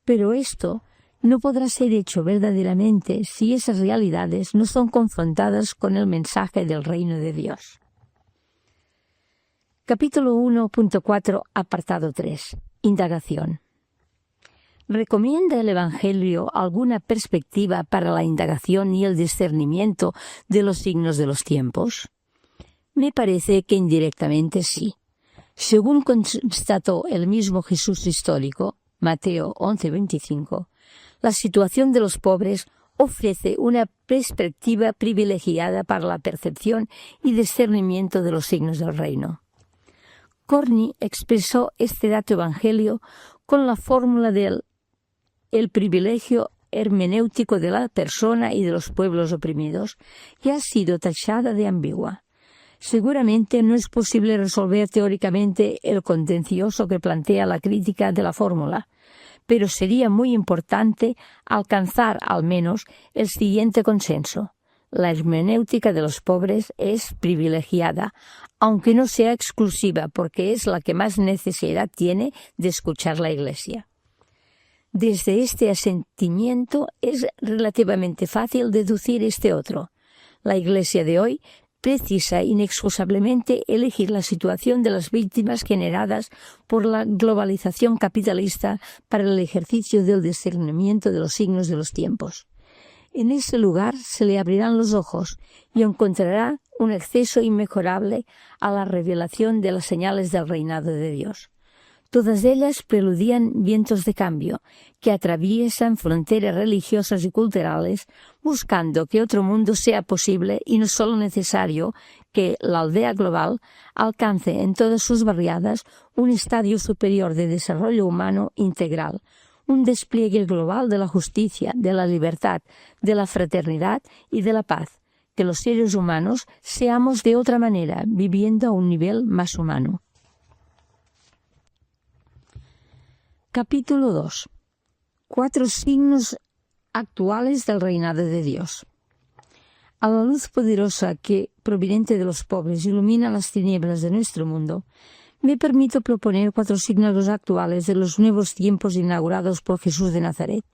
Pero esto no podrá ser hecho verdaderamente si esas realidades no son confrontadas con el mensaje del reino de Dios. Capítulo 1.4, apartado 3. Indagación. ¿Recomienda el Evangelio alguna perspectiva para la indagación y el discernimiento de los signos de los tiempos? Me parece que indirectamente sí. Según constató el mismo Jesús histórico, Mateo 11:25, la situación de los pobres ofrece una perspectiva privilegiada para la percepción y discernimiento de los signos del reino. Corny expresó este dato evangelio con la fórmula del el privilegio hermenéutico de la persona y de los pueblos oprimidos, que ha sido tachada de ambigua. Seguramente no es posible resolver teóricamente el contencioso que plantea la crítica de la fórmula, pero sería muy importante alcanzar al menos el siguiente consenso. La hermenéutica de los pobres es privilegiada, aunque no sea exclusiva, porque es la que más necesidad tiene de escuchar la Iglesia. Desde este asentimiento es relativamente fácil deducir este otro. La Iglesia de hoy precisa inexcusablemente elegir la situación de las víctimas generadas por la globalización capitalista para el ejercicio del discernimiento de los signos de los tiempos. En ese lugar se le abrirán los ojos y encontrará un acceso inmejorable a la revelación de las señales del reinado de Dios. Todas ellas preludían vientos de cambio que atraviesan fronteras religiosas y culturales, buscando que otro mundo sea posible y no solo necesario que la aldea global alcance en todas sus barriadas un estadio superior de desarrollo humano integral, un despliegue global de la justicia, de la libertad, de la fraternidad y de la paz, que los seres humanos seamos de otra manera, viviendo a un nivel más humano. Capítulo 2. 4 signos actuales del reinado de Dios. A la luz poderosa que, proveniente de los pobres, ilumina las tinieblas de nuestro mundo, me permito proponer 4 signos actuales de los nuevos tiempos inaugurados por Jesús de Nazaret.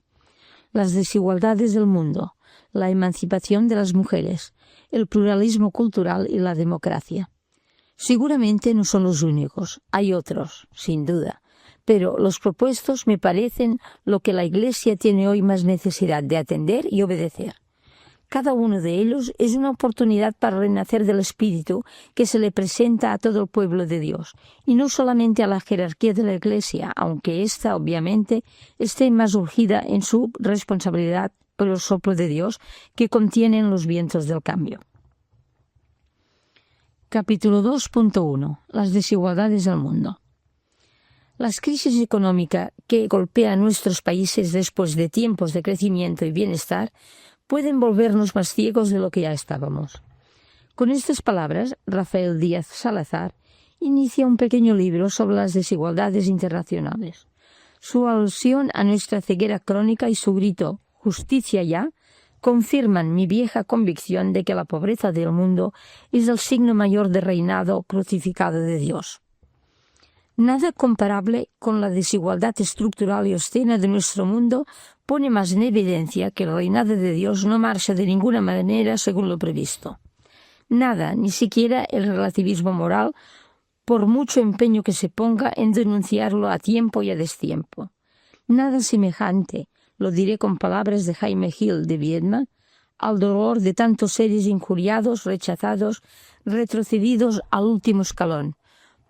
Las desigualdades del mundo, la emancipación de las mujeres, el pluralismo cultural y la democracia. Seguramente no son los únicos, hay otros, sin duda, pero los propuestos me parecen lo que la Iglesia tiene hoy más necesidad de atender y obedecer. Cada uno de ellos es una oportunidad para renacer del espíritu que se le presenta a todo el pueblo de Dios, y no solamente a la jerarquía de la Iglesia, aunque ésta, obviamente, esté más urgida en su responsabilidad por el soplo de Dios que contienen los vientos del cambio. Capítulo 2.1. Las desigualdades del mundo. Las crisis económicas que golpean nuestros países después de tiempos de crecimiento y bienestar pueden volvernos más ciegos de lo que ya estábamos. Con estas palabras, Rafael Díaz Salazar inicia un pequeño libro sobre las desigualdades internacionales. Su alusión a nuestra ceguera crónica y su grito «Justicia ya» confirman mi vieja convicción de que la pobreza del mundo es el signo mayor del reinado crucificado de Dios. Nada comparable con la desigualdad estructural y obscena de nuestro mundo pone más en evidencia que el reinado de Dios no marcha de ninguna manera según lo previsto. Nada, ni siquiera el relativismo moral, por mucho empeño que se ponga en denunciarlo a tiempo y a destiempo. Nada semejante, lo diré con palabras de Jaime Gil de Viedma, al dolor de tantos seres injuriados, rechazados, retrocedidos al último escalón.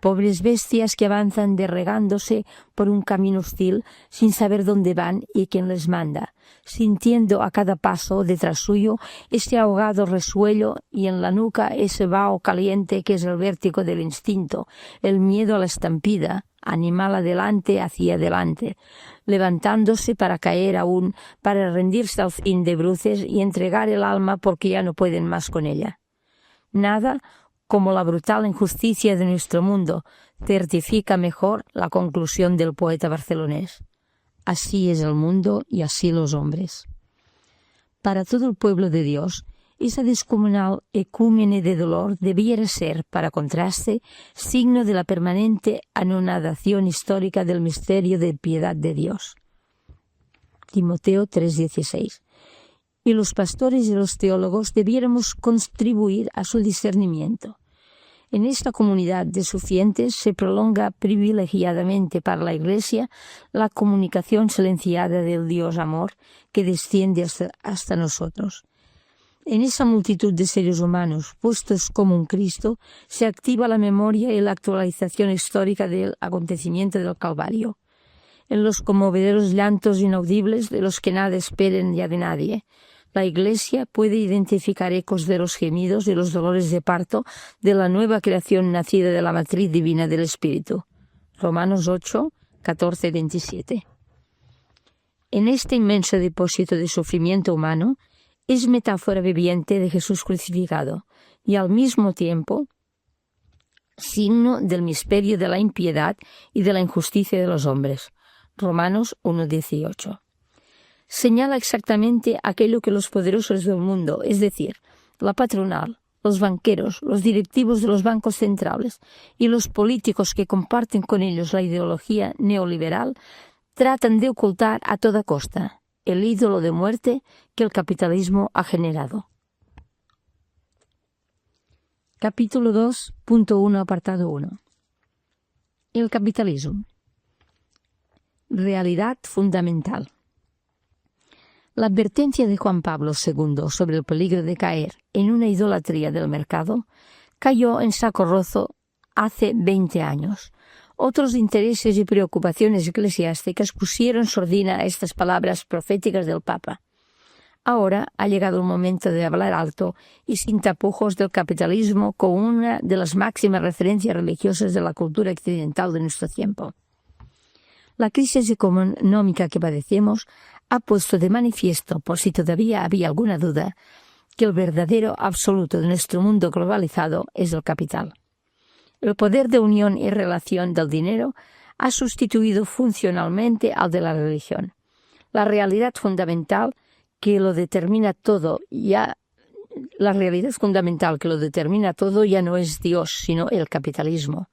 Pobres bestias que avanzan derregándose por un camino hostil sin saber dónde van y quién les manda, sintiendo a cada paso detrás suyo ese ahogado resuello y en la nuca ese vaho caliente que es el vértigo del instinto, el miedo a la estampida, animal adelante hacia adelante, levantándose para caer aún, para rendirse al fin de bruces y entregar el alma porque ya no pueden más con ella. Nada como la brutal injusticia de nuestro mundo certifica mejor la conclusión del poeta barcelonés. Así es el mundo y así los hombres. Para todo el pueblo de Dios, esa descomunal ecúmene de dolor debiera ser, para contraste, signo de la permanente anonadación histórica del misterio de piedad de Dios. Timoteo 3:16. Y los pastores y los teólogos debiéramos contribuir a su discernimiento. En esta comunidad de sufrientes se prolonga privilegiadamente para la Iglesia la comunicación silenciada del Dios amor que desciende hasta nosotros. En esa multitud de seres humanos puestos como un Cristo se activa la memoria y la actualización histórica del acontecimiento del Calvario. En los conmovedores llantos inaudibles de los que nada esperen ya de nadie, la Iglesia puede identificar ecos de los gemidos y los dolores de parto de la nueva creación nacida de la matriz divina del Espíritu. Romanos 8, 14, 27. En este inmenso depósito de sufrimiento humano, es metáfora viviente de Jesús crucificado y al mismo tiempo signo del misterio de la impiedad y de la injusticia de los hombres. Romanos 1:18. Señala exactamente aquello que los poderosos del mundo, es decir, la patronal, los banqueros, los directivos de los bancos centrales y los políticos que comparten con ellos la ideología neoliberal, tratan de ocultar a toda costa, el ídolo de muerte que el capitalismo ha generado. Capítulo 2.1, apartado 1. El capitalismo. Realidad fundamental. La advertencia de Juan Pablo II sobre el peligro de caer en una idolatría del mercado cayó en saco roto hace 20 años. Otros intereses y preocupaciones eclesiásticas pusieron sordina a estas palabras proféticas del Papa. Ahora ha llegado el momento de hablar alto y sin tapujos del capitalismo como una de las máximas referencias religiosas de la cultura occidental de nuestro tiempo. La crisis económica que padecemos ha puesto de manifiesto, por si todavía había alguna duda, que el verdadero absoluto de nuestro mundo globalizado es el capital. El poder de unión y relación del dinero ha sustituido funcionalmente al de la religión. La realidad fundamental que lo determina todo ya no es Dios, sino el capitalismo.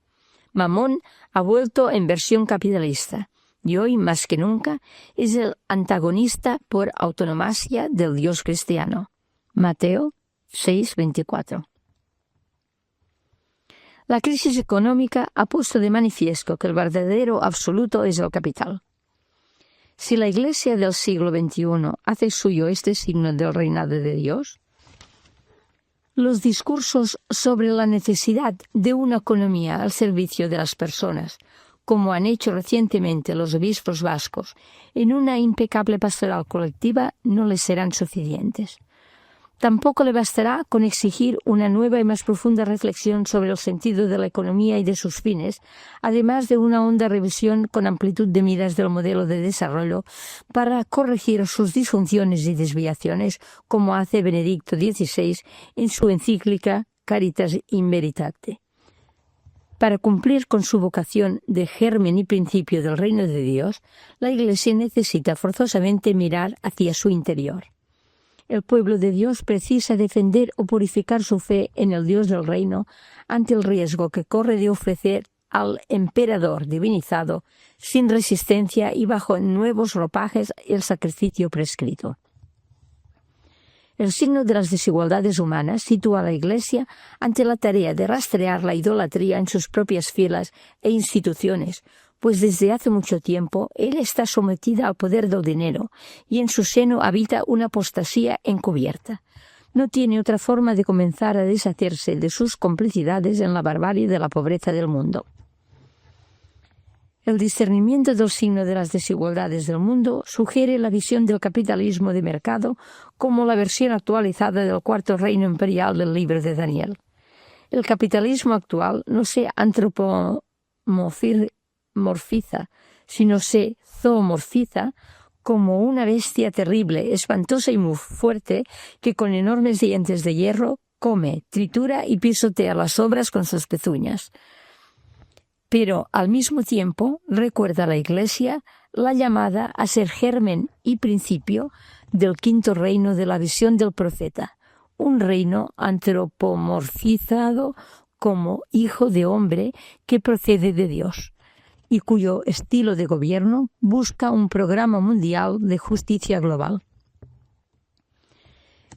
Mamón ha vuelto en versión capitalista y hoy, más que nunca, es el antagonista por autonomasia del Dios cristiano. Mateo 6:24. La crisis económica ha puesto de manifiesto que el verdadero absoluto es el capital. Si la Iglesia del siglo XXI hace suyo este signo del reinado de Dios, los discursos sobre la necesidad de una economía al servicio de las personas, como han hecho recientemente los obispos vascos, en una impecable pastoral colectiva, no les serán suficientes. Tampoco le bastará con exigir una nueva y más profunda reflexión sobre el sentido de la economía y de sus fines, además de una honda revisión con amplitud de miras del modelo de desarrollo para corregir sus disfunciones y desviaciones, como hace Benedicto XVI en su encíclica Caritas in Veritate. Para cumplir con su vocación de germen y principio del reino de Dios, la Iglesia necesita forzosamente mirar hacia su interior. El pueblo de Dios precisa defender o purificar su fe en el Dios del reino ante el riesgo que corre de ofrecer al emperador divinizado sin resistencia y bajo nuevos ropajes el sacrificio prescrito. El signo de las desigualdades humanas sitúa a la Iglesia ante la tarea de rastrear la idolatría en sus propias filas e instituciones, pues desde hace mucho tiempo él está sometida al poder del dinero y en su seno habita una apostasía encubierta. No tiene otra forma de comenzar a deshacerse de sus complicidades en la barbarie de la pobreza del mundo. El discernimiento del signo de las desigualdades del mundo sugiere la visión del capitalismo de mercado como la versión actualizada del cuarto reino imperial del libro de Daniel. El capitalismo actual no se antropomorfiza, sino se zoomorfiza como una bestia terrible, espantosa y muy fuerte que con enormes dientes de hierro come, tritura y pisotea las obras con sus pezuñas. Pero al mismo tiempo recuerda a la Iglesia la llamada a ser germen y principio del quinto reino de la visión del profeta, un reino antropomorfizado como hijo de hombre que procede de Dios y cuyo estilo de gobierno busca un programa mundial de justicia global.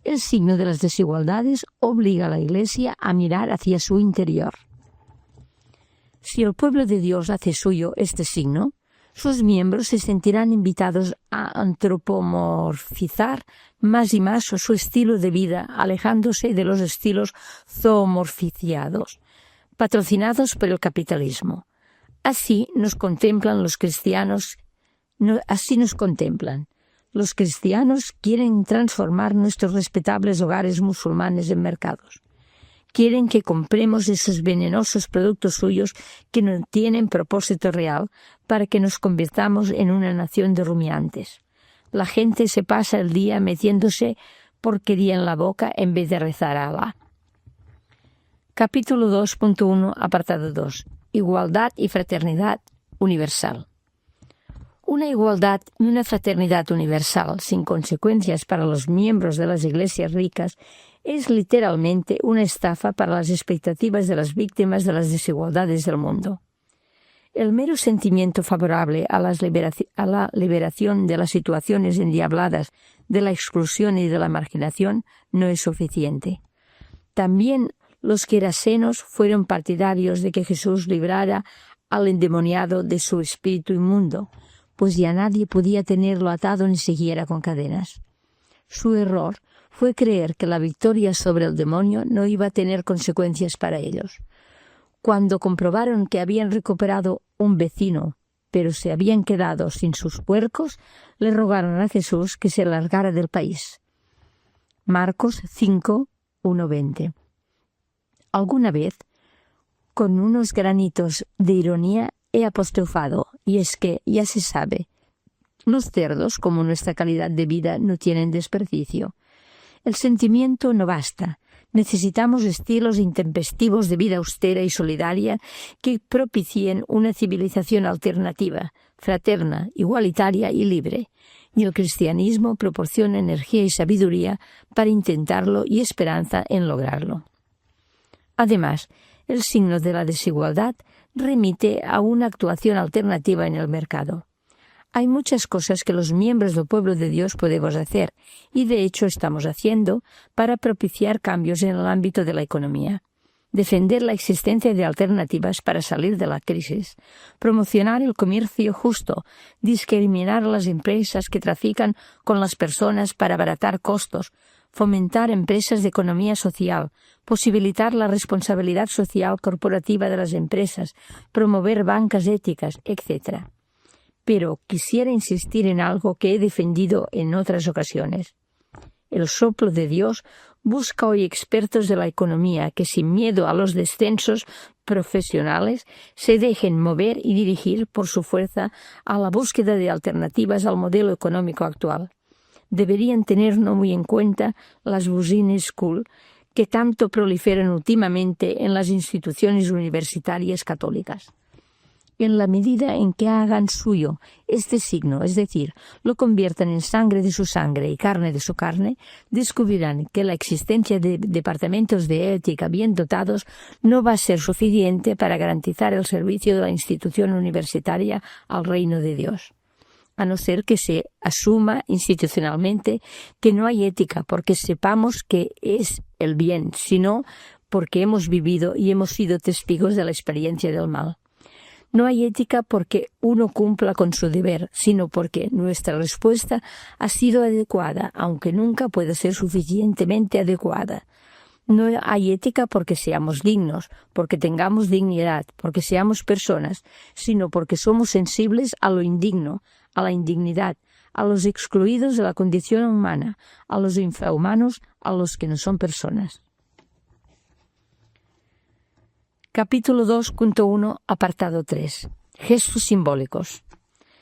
El signo de las desigualdades obliga a la Iglesia a mirar hacia su interior. Si el pueblo de Dios hace suyo este signo, sus miembros se sentirán invitados a antropomorfizar más y más su estilo de vida, alejándose de los estilos zoomorficiados, patrocinados por el capitalismo. Así nos contemplan los cristianos. Los cristianos quieren transformar nuestros respetables hogares musulmanes en mercados. Quieren que compremos esos venenosos productos suyos que no tienen propósito real para que nos convirtamos en una nación de rumiantes. La gente se pasa el día metiéndose porquería en la boca en vez de rezar a Alá. Capítulo 2.1, apartado 2. Igualdad y fraternidad universal. Una igualdad y una fraternidad universal sin consecuencias para los miembros de las iglesias ricas es literalmente una estafa para las expectativas de las víctimas de las desigualdades del mundo. El mero sentimiento favorable a la liberación de las situaciones endiabladas de la exclusión y de la marginación no es suficiente. También los gerasenos fueron partidarios de que Jesús librara al endemoniado de su espíritu inmundo, pues ya nadie podía tenerlo atado ni siquiera con cadenas. Su error fue creer que la victoria sobre el demonio no iba a tener consecuencias para ellos. Cuando comprobaron que habían recuperado un vecino, pero se habían quedado sin sus puercos, le rogaron a Jesús que se largara del país. Marcos 5, 1-20. Alguna vez, con unos granitos de ironía, he apostrofado, y es que, ya se sabe, los cerdos, como nuestra calidad de vida, no tienen desperdicio. El sentimiento no basta. Necesitamos estilos intempestivos de vida austera y solidaria que propicien una civilización alternativa, fraterna, igualitaria y libre. Y el cristianismo proporciona energía y sabiduría para intentarlo y esperanza en lograrlo. Además, el signo de la desigualdad remite a una actuación alternativa en el mercado. Hay muchas cosas que los miembros del pueblo de Dios podemos hacer, y de hecho estamos haciendo, para propiciar cambios en el ámbito de la economía. Defender la existencia de alternativas para salir de la crisis, promocionar el comercio justo, discriminar a las empresas que trafican con las personas para abaratar costos, fomentar empresas de economía social, posibilitar la responsabilidad social corporativa de las empresas, promover bancas éticas, etc. Pero quisiera insistir en algo que he defendido en otras ocasiones. El soplo de Dios busca hoy expertos de la economía que, sin miedo a los descensos profesionales, se dejen mover y dirigir por su fuerza a la búsqueda de alternativas al modelo económico actual. Deberían tener muy en cuenta las business school que tanto proliferan últimamente en las instituciones universitarias católicas. En la medida en que hagan suyo este signo, es decir, lo conviertan en sangre de su sangre y carne de su carne, descubrirán que la existencia de departamentos de ética bien dotados no va a ser suficiente para garantizar el servicio de la institución universitaria al reino de Dios, a no ser que se asuma institucionalmente que no hay ética porque sepamos que es el bien, sino porque hemos vivido y hemos sido testigos de la experiencia del mal. No hay ética porque uno cumpla con su deber, sino porque nuestra respuesta ha sido adecuada, aunque nunca pueda ser suficientemente adecuada. No hay ética porque seamos dignos, porque tengamos dignidad, porque seamos personas, sino porque somos sensibles a lo indigno, a la indignidad, a los excluidos de la condición humana, a los infrahumanos, a los que no son personas. Capítulo 2.1, apartado 3. Gestos simbólicos.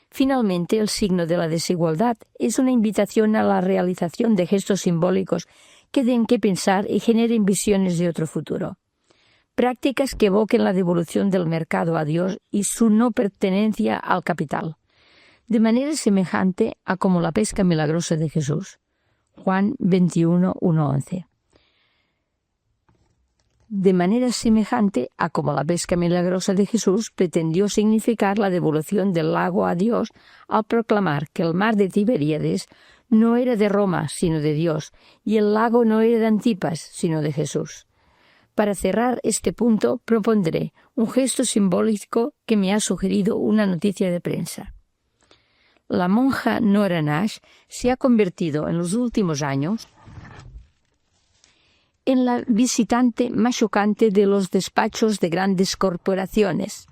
Finalmente, el signo de la desigualdad es una invitación a la realización de gestos simbólicos que den que pensar y generen visiones de otro futuro. Prácticas que evoquen la devolución del mercado a Dios y su no pertenencia al capital, de manera semejante a como la pesca milagrosa de Jesús. Juan 21:1-11. De manera semejante a como la pesca milagrosa de Jesús pretendió significar la devolución del lago a Dios al proclamar que el mar de Tiberíades no era de Roma, sino de Dios, y el lago no era de Antipas, sino de Jesús. Para cerrar este punto, propondré un gesto simbólico que me ha sugerido una noticia de prensa. La monja Nora Nash se ha convertido en los últimos años en la visitante más chocante de los despachos de grandes corporaciones.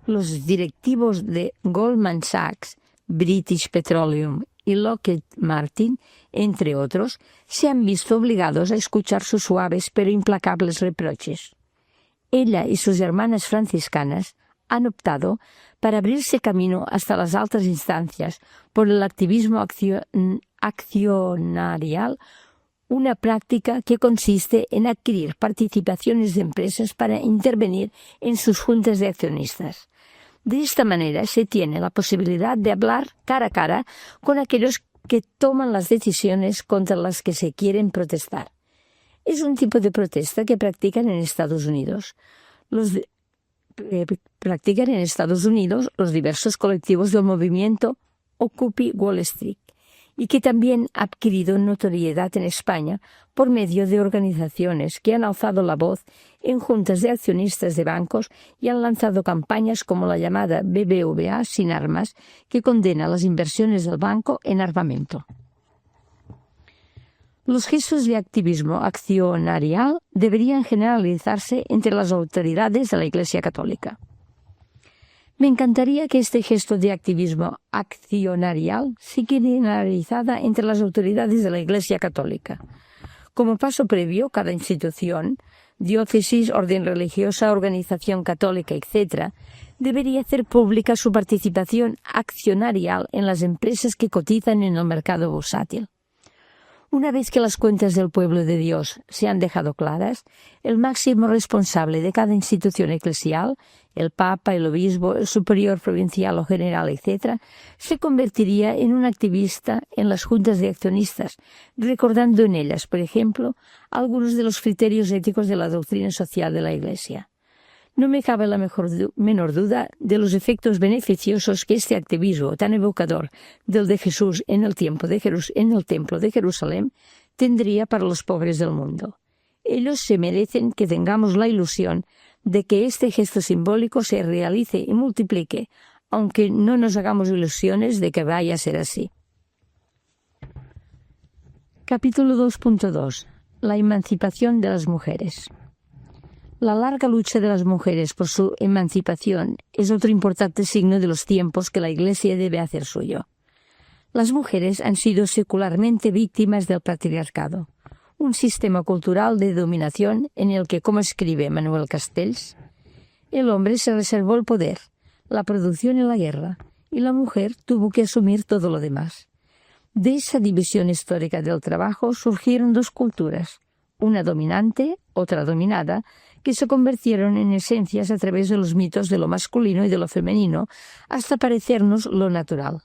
Los directivos de Goldman Sachs, British Petroleum y Lockheed Martin, entre otros, se han visto obligados a escuchar sus suaves pero implacables reproches. Ella y sus hermanas franciscanas han optado para abrirse camino hasta las altas instancias por el activismo accionarial, una práctica que consiste en adquirir participaciones de empresas para intervenir en sus juntas de accionistas. De esta manera se tiene la posibilidad de hablar cara a cara con aquellos que toman las decisiones contra las que se quieren protestar. Es un tipo de protesta que practican en Estados Unidos. Los diversos colectivos del movimiento Occupy Wall Street, y que también ha adquirido notoriedad en España por medio de organizaciones que han alzado la voz en juntas de accionistas de bancos y han lanzado campañas como la llamada BBVA sin armas, que condena las inversiones del banco en armamento. Los gestos de activismo accionarial deberían generalizarse entre las autoridades de la Iglesia Católica. Me encantaría que este gesto de activismo accionarial se generalizara entre las autoridades de la Iglesia Católica. Como paso previo, cada institución, diócesis, orden religiosa, organización católica, etc., debería hacer pública su participación accionarial en las empresas que cotizan en el mercado bursátil. Una vez que las cuentas del pueblo de Dios se han dejado claras, el máximo responsable de cada institución eclesial, el Papa, el Obispo, el Superior Provincial o General, etc., se convertiría en un activista en las juntas de accionistas, recordando en ellas, por ejemplo, algunos de los criterios éticos de la doctrina social de la Iglesia. No me cabe la menor duda de los efectos beneficiosos que este activismo tan evocador del de Jesús en el templo de Jerusalén tendría para los pobres del mundo. Ellos se merecen que tengamos la ilusión de que este gesto simbólico se realice y multiplique, aunque no nos hagamos ilusiones de que vaya a ser así. Capítulo 2.2. La emancipación de las mujeres. La larga lucha de las mujeres por su emancipación es otro importante signo de los tiempos que la Iglesia debe hacer suyo. Las mujeres han sido secularmente víctimas del patriarcado, un sistema cultural de dominación en el que, como escribe Manuel Castells, el hombre se reservó el poder, la producción y la guerra, y la mujer tuvo que asumir todo lo demás. De esa división histórica del trabajo surgieron dos culturas, una dominante, otra dominada, que se convirtieron en esencias a través de los mitos de lo masculino y de lo femenino, hasta parecernos lo natural.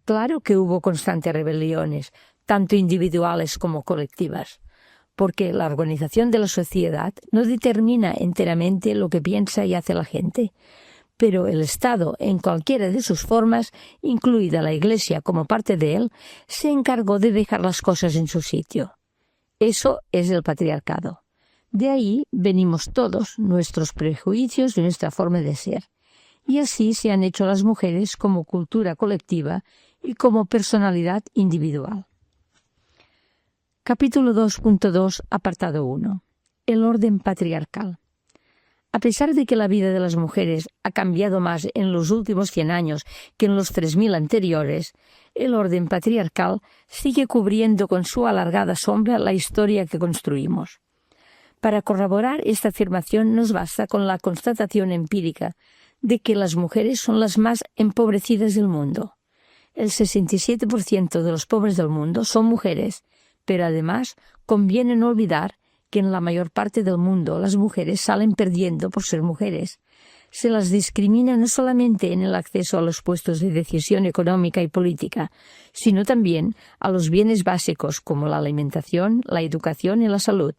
Claro que hubo constantes rebeliones, tanto individuales como colectivas, porque la organización de la sociedad no determina enteramente lo que piensa y hace la gente, pero el Estado, en cualquiera de sus formas, incluida la Iglesia como parte de él, se encargó de dejar las cosas en su sitio. Eso es el patriarcado. De ahí venimos todos, nuestros prejuicios y nuestra forma de ser. y así se han hecho las mujeres como cultura colectiva y como personalidad individual. Capítulo 2.2, apartado 1. El orden patriarcal. A pesar de que la vida de las mujeres ha cambiado más en los últimos 100 años que en los 3000 anteriores, el orden patriarcal sigue cubriendo con su alargada sombra la historia que construimos. Para corroborar esta afirmación nos basta con la constatación empírica de que las mujeres son las más empobrecidas del mundo. El 67% de los pobres del mundo son mujeres, pero además conviene no olvidar que en la mayor parte del mundo las mujeres salen perdiendo por ser mujeres. Se las discrimina no solamente en el acceso a los puestos de decisión económica y política, sino también a los bienes básicos como la alimentación, la educación y la salud.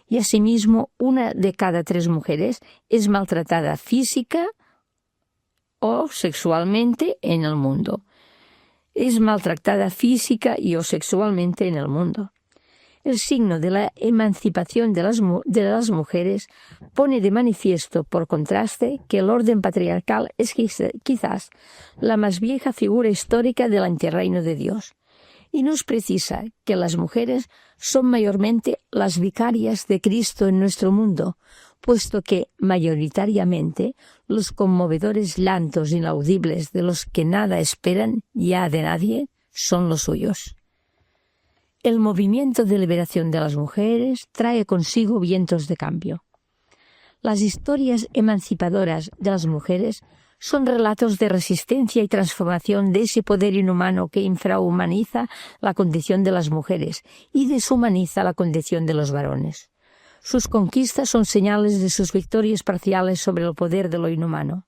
Y asimismo, 1 de cada 3 mujeres es maltratada física o sexualmente en el mundo. Es maltratada física y o sexualmente en el mundo. El signo de la emancipación de las mujeres pone de manifiesto, por contraste, que el orden patriarcal es quizás la más vieja figura histórica del antirreino de Dios, y nos precisa que las mujeres son mayormente las vicarias de Cristo en nuestro mundo, puesto que, mayoritariamente, los conmovedores llantos inaudibles de los que nada esperan ya de nadie son los suyos. El movimiento de liberación de las mujeres trae consigo vientos de cambio. Las historias emancipadoras de las mujeres son relatos de resistencia y transformación de ese poder inhumano que infrahumaniza la condición de las mujeres y deshumaniza la condición de los varones. Sus conquistas son señales de sus victorias parciales sobre el poder de lo inhumano.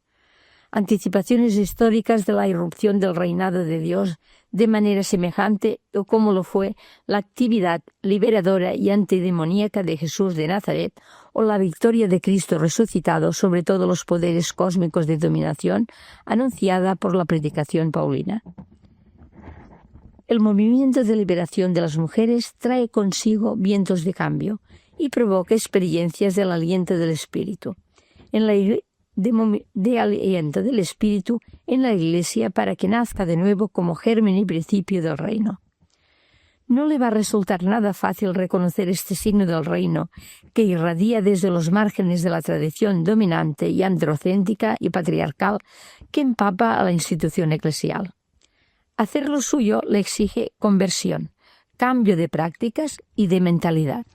Anticipaciones históricas de la irrupción del reinado de Dios de manera semejante o como lo fue la actividad liberadora y antidemoníaca de Jesús de Nazaret o la victoria de Cristo resucitado sobre todos los poderes cósmicos de dominación anunciada por la predicación paulina. El movimiento de liberación de las mujeres trae consigo vientos de cambio y provoca experiencias del aliento del Espíritu. De aliento del Espíritu en la Iglesia para que nazca de nuevo como germen y principio del reino. No le va a resultar nada fácil reconocer este signo del reino que irradia desde los márgenes de la tradición dominante y androcéntrica y patriarcal que empapa a la institución eclesial. Hacerlo suyo le exige conversión, cambio de prácticas y de mentalidad.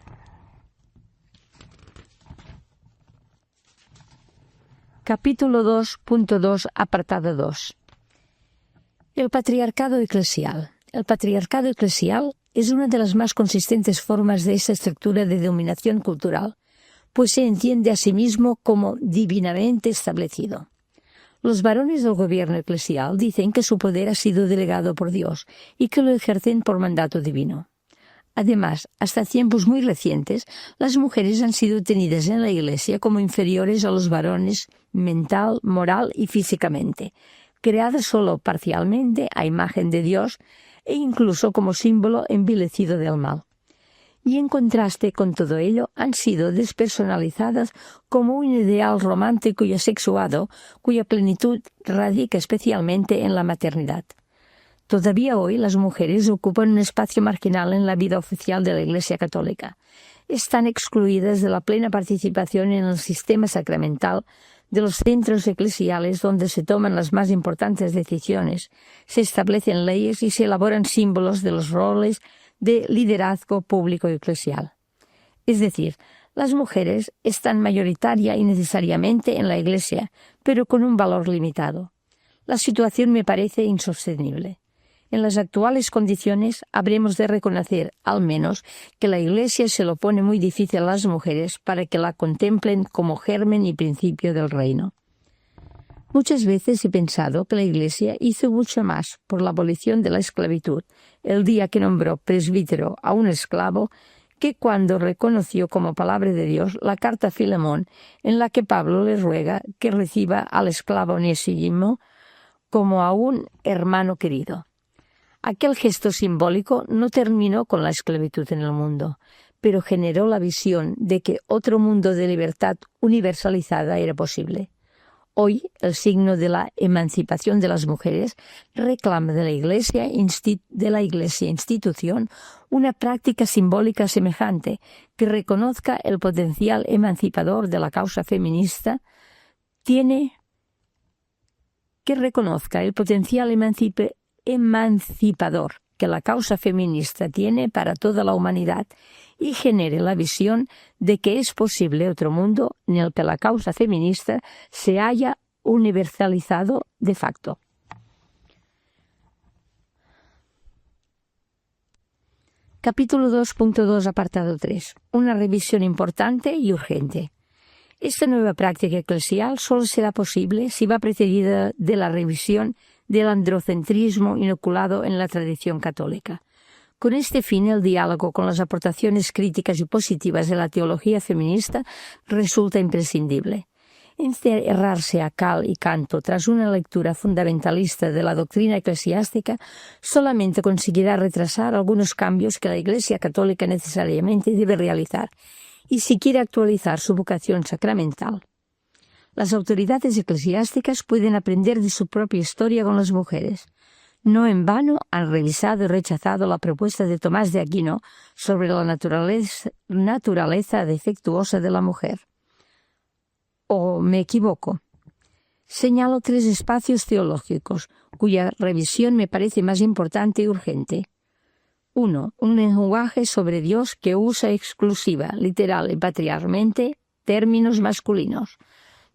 Capítulo 2.2, apartado 2. El patriarcado eclesial. El patriarcado eclesial es una de las más consistentes formas de esa estructura de dominación cultural, pues se entiende a sí mismo como divinamente establecido. Los varones del gobierno eclesial dicen que su poder ha sido delegado por Dios y que lo ejercen por mandato divino. Además, hasta tiempos muy recientes, las mujeres han sido tenidas en la Iglesia como inferiores a los varones mental, moral y físicamente, creadas solo parcialmente a imagen de Dios e incluso como símbolo envilecido del mal. Y en contraste con todo ello, han sido despersonalizadas como un ideal romántico y asexuado cuya plenitud radica especialmente en la maternidad. Todavía hoy las mujeres ocupan un espacio marginal en la vida oficial de la Iglesia Católica. Están excluidas de la plena participación en el sistema sacramental de los centros eclesiales donde se toman las más importantes decisiones, se establecen leyes y se elaboran símbolos de los roles de liderazgo público eclesial. Es decir, las mujeres están mayoritaria y necesariamente en la Iglesia, pero con un valor limitado. La situación me parece insostenible. En las actuales condiciones habremos de reconocer, al menos, que la Iglesia se lo pone muy difícil a las mujeres para que la contemplen como germen y principio del reino. Muchas veces he pensado que la Iglesia hizo mucho más por la abolición de la esclavitud el día que nombró presbítero a un esclavo que cuando reconoció como palabra de Dios la carta a Filemón en la que Pablo le ruega que reciba al esclavo Onésimo como a un hermano querido. Aquel gesto simbólico no terminó con la esclavitud en el mundo, pero generó la visión de que otro mundo de libertad universalizada era posible. Hoy, el signo de la emancipación de las mujeres reclama de la Iglesia institución una práctica simbólica semejante que reconozca el potencial emancipador de la causa feminista, emancipador que la causa feminista tiene para toda la humanidad y genere la visión de que es posible otro mundo en el que la causa feminista se haya universalizado de facto. Capítulo 2.2, apartado 3. Una revisión importante y urgente. Esta nueva práctica eclesial solo será posible si va precedida de la revisión del androcentrismo inoculado en la tradición católica. Con este fin, el diálogo con las aportaciones críticas y positivas de la teología feminista resulta imprescindible. Encerrarse a cal y canto tras una lectura fundamentalista de la doctrina eclesiástica solamente conseguirá retrasar algunos cambios que la Iglesia católica necesariamente debe realizar y si quiere actualizar su vocación sacramental. Las autoridades eclesiásticas pueden aprender de su propia historia con las mujeres. No en vano han revisado y rechazado la propuesta de Tomás de Aquino sobre la naturaleza defectuosa de la mujer. ¿O me equivoco? Señalo 3 espacios teológicos, cuya revisión me parece más importante y urgente. 1. Un lenguaje sobre Dios que usa exclusiva, literal y patriarchalmente términos masculinos.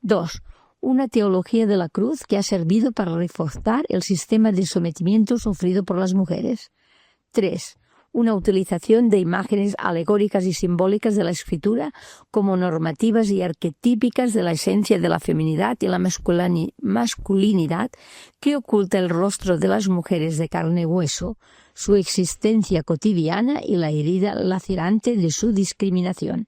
2. Una teología de la cruz que ha servido para reforzar el sistema de sometimiento sufrido por las mujeres. 3. Una utilización de imágenes alegóricas y simbólicas de la Escritura como normativas y arquetípicas de la esencia de la feminidad y la masculinidad que oculta el rostro de las mujeres de carne y hueso, su existencia cotidiana y la herida lacerante de su discriminación.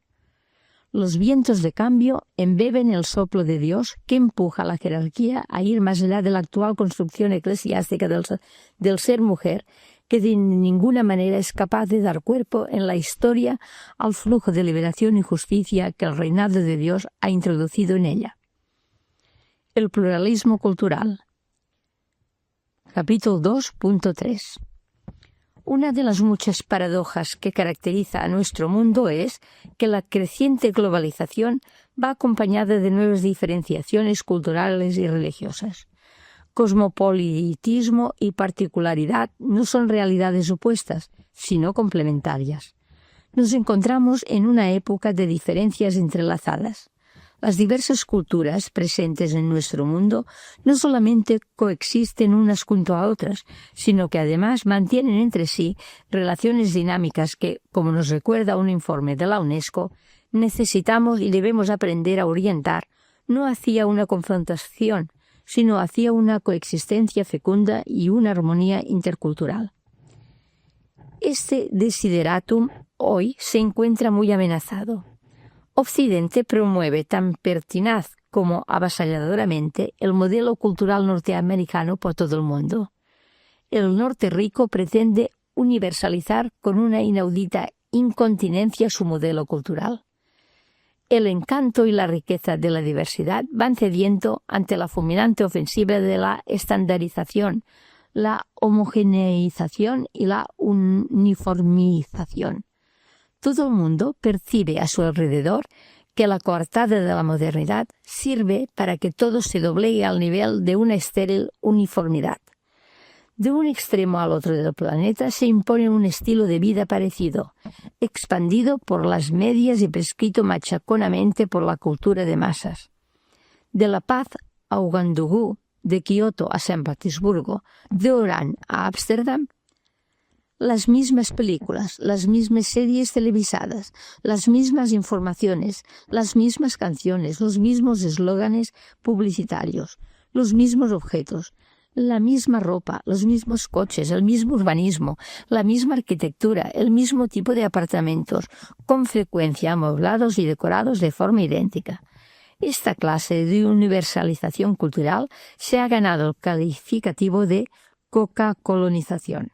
Los vientos de cambio embeben el soplo de Dios que empuja a la jerarquía a ir más allá de la actual construcción eclesiástica del ser mujer, que de ninguna manera es capaz de dar cuerpo en la historia al flujo de liberación y justicia que el reinado de Dios ha introducido en ella. El pluralismo cultural. Capítulo 2.3. Una de las muchas paradojas que caracteriza a nuestro mundo es que la creciente globalización va acompañada de nuevas diferenciaciones culturales y religiosas. Cosmopolitismo y particularidad no son realidades opuestas, sino complementarias. Nos encontramos en una época de diferencias entrelazadas. Las diversas culturas presentes en nuestro mundo no solamente coexisten unas junto a otras, sino que además mantienen entre sí relaciones dinámicas que, como nos recuerda un informe de la UNESCO, necesitamos y debemos aprender a orientar no hacia una confrontación, sino hacia una coexistencia fecunda y una armonía intercultural. Este desideratum hoy se encuentra muy amenazado. Occidente promueve tan pertinaz como avasalladoramente el modelo cultural norteamericano por todo el mundo. El norte rico pretende universalizar con una inaudita incontinencia su modelo cultural. El encanto y la riqueza de la diversidad van cediendo ante la fulminante ofensiva de la estandarización, la homogeneización y la uniformización. Todo el mundo percibe a su alrededor que la coartada de la modernidad sirve para que todo se doblegue al nivel de una estéril uniformidad. De un extremo al otro del planeta se impone un estilo de vida parecido, expandido por las medias y prescrito machaconamente por la cultura de masas. De La Paz a Ouagadougou, de Kioto a San Petersburgo, de Orán a Ámsterdam, las mismas películas, las mismas series televisadas, las mismas informaciones, las mismas canciones, los mismos eslóganes publicitarios, los mismos objetos, la misma ropa, los mismos coches, el mismo urbanismo, la misma arquitectura, el mismo tipo de apartamentos, con frecuencia amoblados y decorados de forma idéntica. Esta clase de universalización cultural se ha ganado el calificativo de coca-colonización.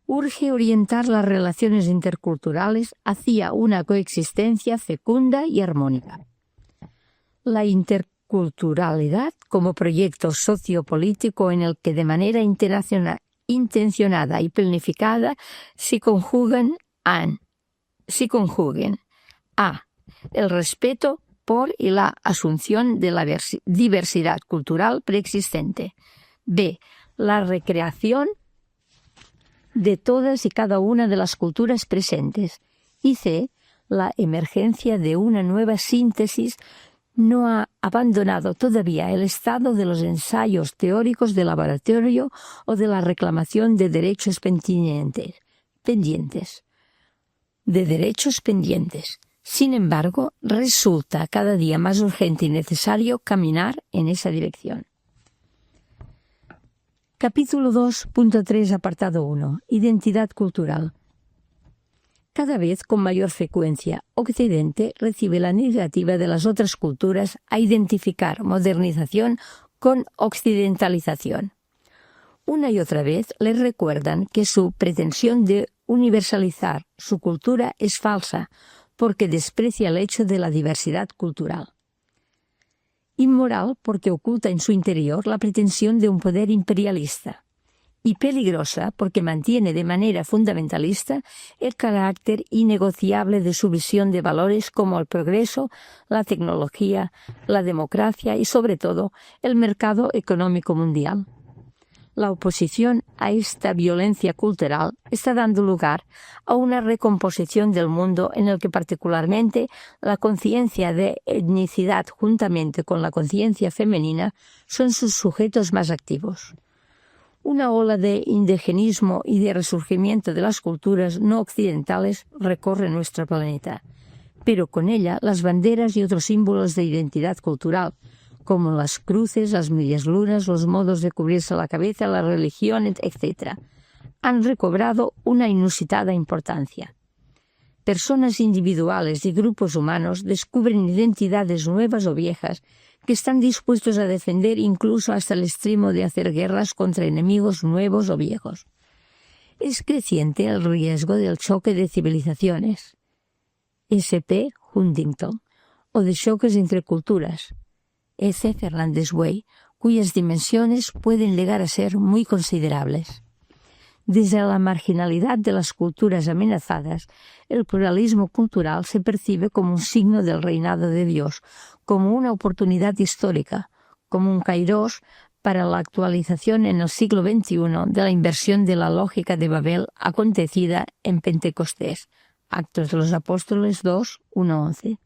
Urge orientar las relaciones interculturales hacia una coexistencia fecunda y armónica. La interculturalidad culturalidad como proyecto sociopolítico en el que de manera intencionada y planificada se conjuguen a. El respeto por y la asunción de la diversidad cultural preexistente. B. La recreación de todas y cada una de las culturas presentes. Y C. La emergencia de una nueva síntesis no ha abandonado todavía el estado de los ensayos teóricos de laboratorio o de la reclamación de derechos pendientes. Sin embargo, resulta cada día más urgente y necesario caminar en esa dirección. Capítulo 2.3, apartado 1. Identidad cultural. Cada vez con mayor frecuencia, Occidente recibe la negativa de las otras culturas a identificar modernización con occidentalización. Una y otra vez les recuerdan que su pretensión de universalizar su cultura es falsa, porque desprecia el hecho de la diversidad cultural. Inmoral porque oculta en su interior la pretensión de un poder imperialista. Y peligrosa porque mantiene de manera fundamentalista el carácter innegociable de su visión de valores como el progreso, la tecnología, la democracia y, sobre todo, el mercado económico mundial. La oposición a esta violencia cultural está dando lugar a una recomposición del mundo en el que particularmente la conciencia de etnicidad juntamente con la conciencia femenina son sus sujetos más activos. Una ola de indigenismo y de resurgimiento de las culturas no occidentales recorre nuestro planeta, pero con ella las banderas y otros símbolos de identidad cultural, como las cruces, las medias lunas, los modos de cubrirse la cabeza, la religión, etc., han recobrado una inusitada importancia. Personas individuales y grupos humanos descubren identidades nuevas o viejas que están dispuestos a defender incluso hasta el extremo de hacer guerras contra enemigos nuevos o viejos. Es creciente el riesgo del choque de civilizaciones, S.P. Huntington, o de choques entre culturas, S. Fernández Way, cuyas dimensiones pueden llegar a ser muy considerables. Desde la marginalidad de las culturas amenazadas, el pluralismo cultural se percibe como un signo del reinado de Dios, como una oportunidad histórica, como un kairos para la actualización en el siglo XXI de la inversión de la lógica de Babel acontecida en Pentecostés, Actos de los Apóstoles 2, 1-11.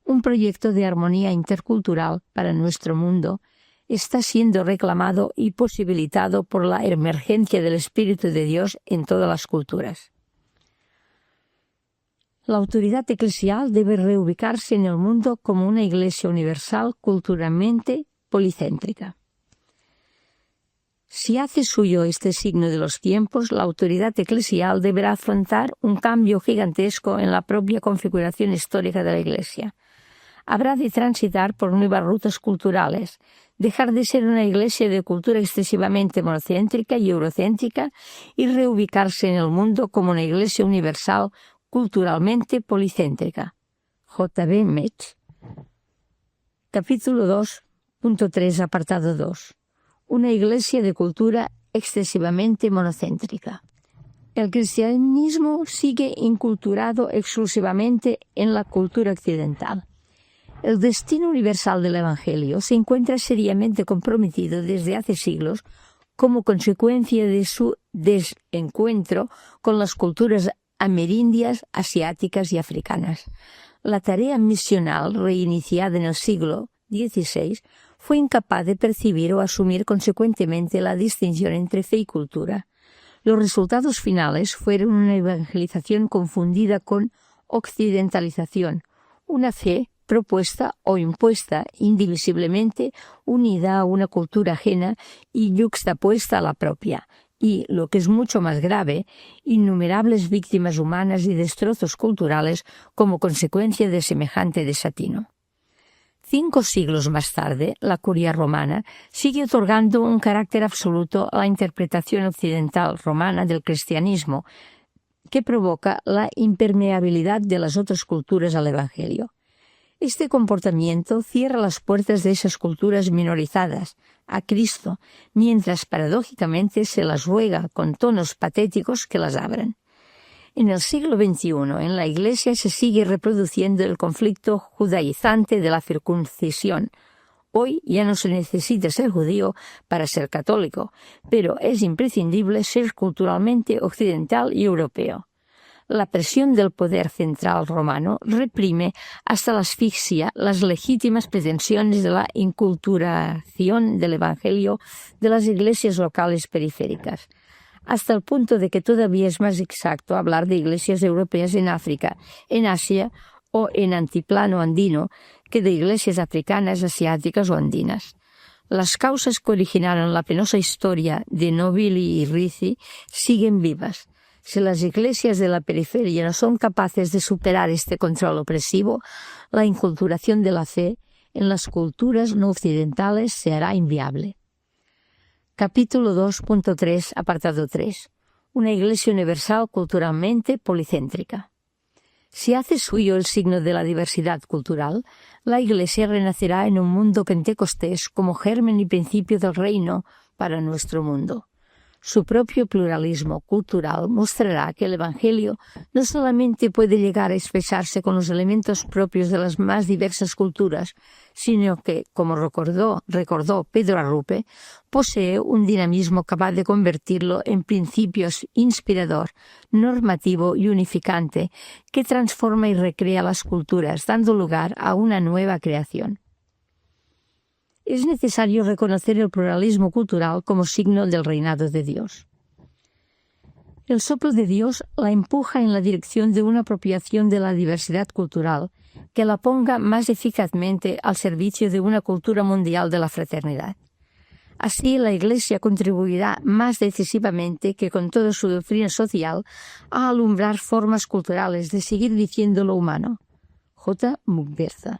Un proyecto de armonía intercultural para nuestro mundo está siendo reclamado y posibilitado por la emergencia del Espíritu de Dios en todas las culturas. La autoridad eclesial debe reubicarse en el mundo como una iglesia universal culturalmente policéntrica. Si hace suyo este signo de los tiempos, la autoridad eclesial deberá afrontar un cambio gigantesco en la propia configuración histórica de la Iglesia. Habrá de transitar por nuevas rutas culturales, dejar de ser una iglesia de cultura excesivamente monocéntrica y eurocéntrica y reubicarse en el mundo como una iglesia universal culturalmente policéntrica. J.B. Metz. Capítulo 2.3, apartado 2. Una iglesia de cultura excesivamente monocéntrica. El cristianismo sigue inculturado exclusivamente en la cultura occidental. El destino universal del Evangelio se encuentra seriamente comprometido desde hace siglos como consecuencia de su desencuentro con las culturas amerindias, asiáticas y africanas. La tarea misional, reiniciada en el siglo XVI, fue incapaz de percibir o asumir consecuentemente la distinción entre fe y cultura. Los resultados finales fueron una evangelización confundida con occidentalización, una fe propuesta o impuesta indivisiblemente, unida a una cultura ajena y yuxtapuesta a la propia, y, lo que es mucho más grave, innumerables víctimas humanas y destrozos culturales como consecuencia de semejante desatino. 5 siglos más tarde, la curia romana sigue otorgando un carácter absoluto a la interpretación occidental romana del cristianismo, que provoca la impermeabilidad de las otras culturas al Evangelio. Este comportamiento cierra las puertas de esas culturas minorizadas a Cristo, mientras paradójicamente se las ruega con tonos patéticos que las abran. En el siglo XXI, en la Iglesia se sigue reproduciendo el conflicto judaizante de la circuncisión. Hoy ya no se necesita ser judío para ser católico, pero es imprescindible ser culturalmente occidental y europeo. La presión del poder central romano reprime hasta la asfixia las legítimas pretensiones de la inculturación del Evangelio de las iglesias locales periféricas, hasta el punto de que todavía es más exacto hablar de iglesias europeas en África, en Asia o en antiplano andino que de iglesias africanas, asiáticas o andinas. Las causas que originaron la penosa historia de Nobili y Rizzi siguen vivas. Si las iglesias de la periferia no son capaces de superar este control opresivo, la inculturación de la fe en las culturas no occidentales se hará inviable. Capítulo 2.3, apartado 3. Una iglesia universal culturalmente policéntrica. Si hace suyo el signo de la diversidad cultural, la Iglesia renacerá en un mundo pentecostés como germen y principio del reino para nuestro mundo. Su propio pluralismo cultural mostrará que el Evangelio no solamente puede llegar a expresarse con los elementos propios de las más diversas culturas, sino que, como recordó Pedro Arrupe, posee un dinamismo capaz de convertirlo en principios inspirador, normativo y unificante que transforma y recrea las culturas, dando lugar a una nueva creación. Es necesario reconocer el pluralismo cultural como signo del reinado de Dios. El soplo de Dios la empuja en la dirección de una apropiación de la diversidad cultural que la ponga más eficazmente al servicio de una cultura mundial de la fraternidad. Así, la Iglesia contribuirá más decisivamente que con toda su doctrina social a alumbrar formas culturales de seguir diciendo lo humano. J. Muguerza.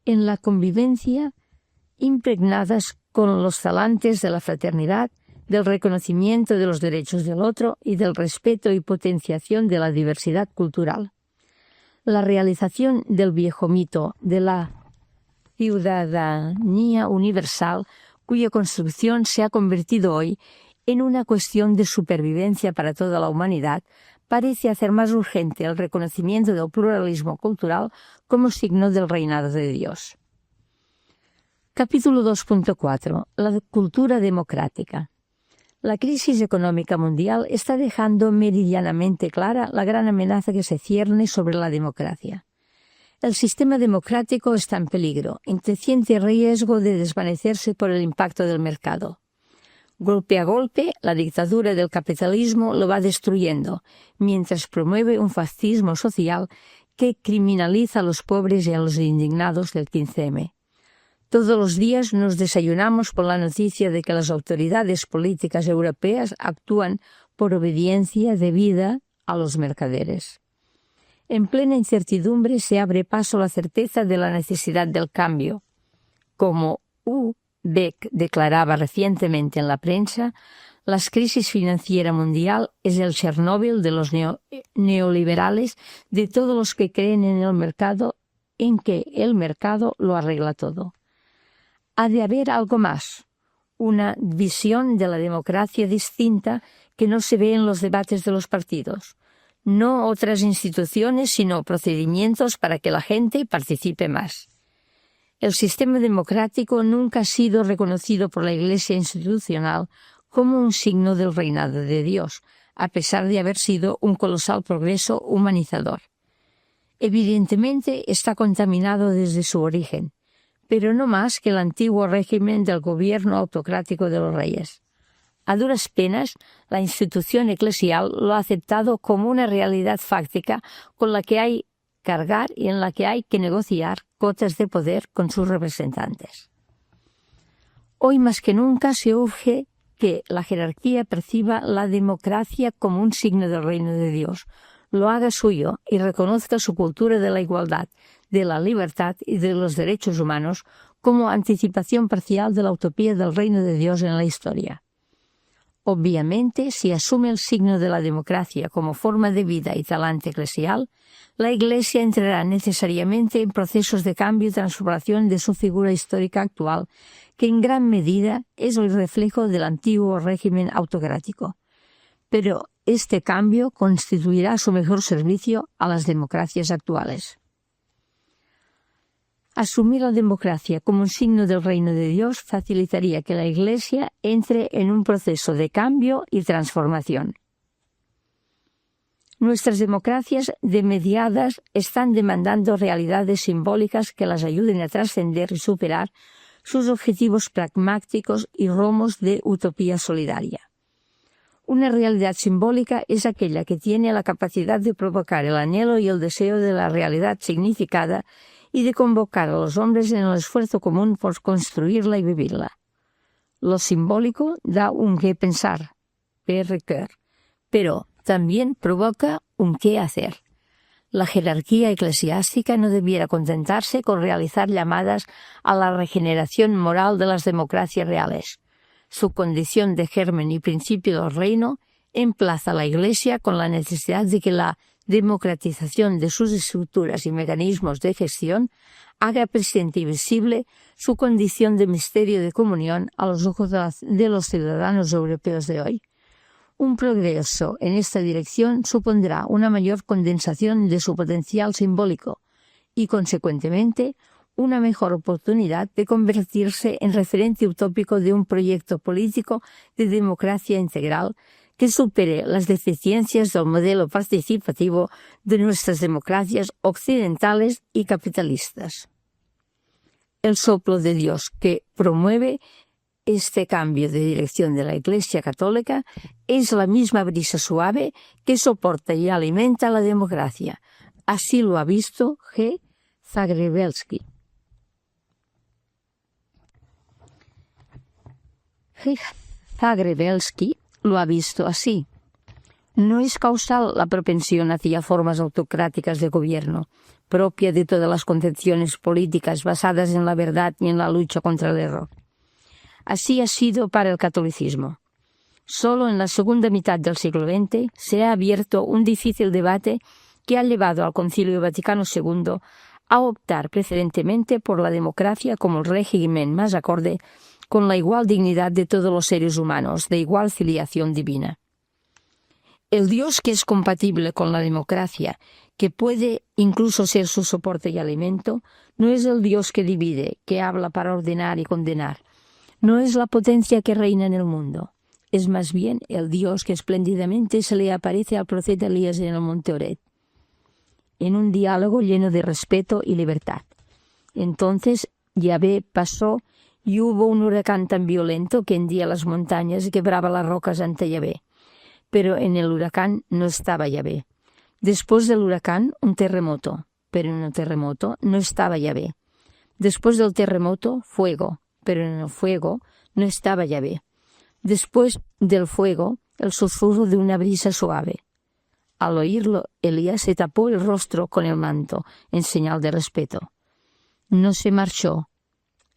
En la convivencia, impregnadas con los talantes de la fraternidad, del reconocimiento de los derechos del otro y del respeto y potenciación de la diversidad cultural. La realización del viejo mito de la ciudadanía universal, cuya construcción se ha convertido hoy en una cuestión de supervivencia para toda la humanidad, parece hacer más urgente el reconocimiento del pluralismo cultural como signo del reinado de Dios. Capítulo 2.4. La cultura democrática. La crisis económica mundial está dejando meridianamente clara la gran amenaza que se cierne sobre la democracia. El sistema democrático está en peligro, en creciente riesgo de desvanecerse por el impacto del mercado. Golpe a golpe, la dictadura del capitalismo lo va destruyendo, mientras promueve un fascismo social que criminaliza a los pobres y a los indignados del 15M. Todos los días nos desayunamos con la noticia de que las autoridades políticas europeas actúan por obediencia debida a los mercaderes. En plena incertidumbre se abre paso la certeza de la necesidad del cambio. Como U. Beck declaraba recientemente en la prensa, la crisis financiera mundial es el Chernóbil de los neoliberales, de todos los que creen en el mercado, en que el mercado lo arregla todo. Ha de haber algo más, una visión de la democracia distinta que no se ve en los debates de los partidos. No otras instituciones, sino procedimientos para que la gente participe más. El sistema democrático nunca ha sido reconocido por la Iglesia institucional como un signo del reinado de Dios, a pesar de haber sido un colosal progreso humanizador. Evidentemente está contaminado desde su origen, pero no más que el antiguo régimen del gobierno autocrático de los reyes. A duras penas, la institución eclesial lo ha aceptado como una realidad fáctica con la que hay que cargar y en la que hay que negociar cotas de poder con sus representantes. Hoy más que nunca se urge que la jerarquía perciba la democracia como un signo del reino de Dios, lo haga suyo y reconozca su cultura de la igualdad, de la libertad y de los derechos humanos como anticipación parcial de la utopía del reino de Dios en la historia. Obviamente, si asume el signo de la democracia como forma de vida y talante eclesial, la Iglesia entrará necesariamente en procesos de cambio y transformación de su figura histórica actual, que en gran medida es el reflejo del antiguo régimen autocrático. Pero este cambio constituirá su mejor servicio a las democracias actuales. Asumir la democracia como un signo del reino de Dios facilitaría que la Iglesia entre en un proceso de cambio y transformación. Nuestras democracias demediadas están demandando realidades simbólicas que las ayuden a trascender y superar sus objetivos pragmáticos y romos de utopía solidaria. Una realidad simbólica es aquella que tiene la capacidad de provocar el anhelo y el deseo de la realidad significada y de convocar a los hombres en el esfuerzo común por construirla y vivirla. Lo simbólico da un qué pensar, pero también provoca un qué hacer. La jerarquía eclesiástica no debiera contentarse con realizar llamadas a la regeneración moral de las democracias reales. Su condición de germen y principio del reino emplaza a la Iglesia con la necesidad de que la democratización de sus estructuras y mecanismos de gestión haga presente y visible su condición de misterio de comunión a los ojos de los ciudadanos europeos de hoy. Un progreso en esta dirección supondrá una mayor condensación de su potencial simbólico y, consecuentemente, una mejor oportunidad de convertirse en referente utópico de un proyecto político de democracia integral que supere las deficiencias del modelo participativo de nuestras democracias occidentales y capitalistas. El soplo de Dios que promueve este cambio de dirección de la Iglesia Católica es la misma brisa suave que soporta y alimenta la democracia. Así lo ha visto G. Zagrebelsky. Zagrebelsky lo ha visto así. No es causal la propensión hacia formas autocráticas de gobierno, propia de todas las concepciones políticas basadas en la verdad y en la lucha contra el error. Así ha sido para el catolicismo. Solo en la segunda mitad del siglo XX se ha abierto un difícil debate que ha llevado al Concilio Vaticano II a optar preferentemente por la democracia como el régimen más acorde con la igual dignidad de todos los seres humanos, de igual filiación divina. El Dios que es compatible con la democracia, que puede incluso ser su soporte y alimento, no es el Dios que divide, que habla para ordenar y condenar. No es la potencia que reina en el mundo. Es más bien el Dios que espléndidamente se le aparece al profeta Elías en el monte Oreb, en un diálogo lleno de respeto y libertad. Entonces Yahvé pasó y hubo un huracán tan violento que hendía las montañas y quebraba las rocas ante Yahvé. Pero en el huracán no estaba Yahvé. Después del huracán, un terremoto, pero en el terremoto no estaba Yahvé. Después del terremoto, fuego, pero en el fuego no estaba Yahvé. Después del fuego, el susurro de una brisa suave. Al oírlo, Elías se tapó el rostro con el manto, en señal de respeto. No se marchó,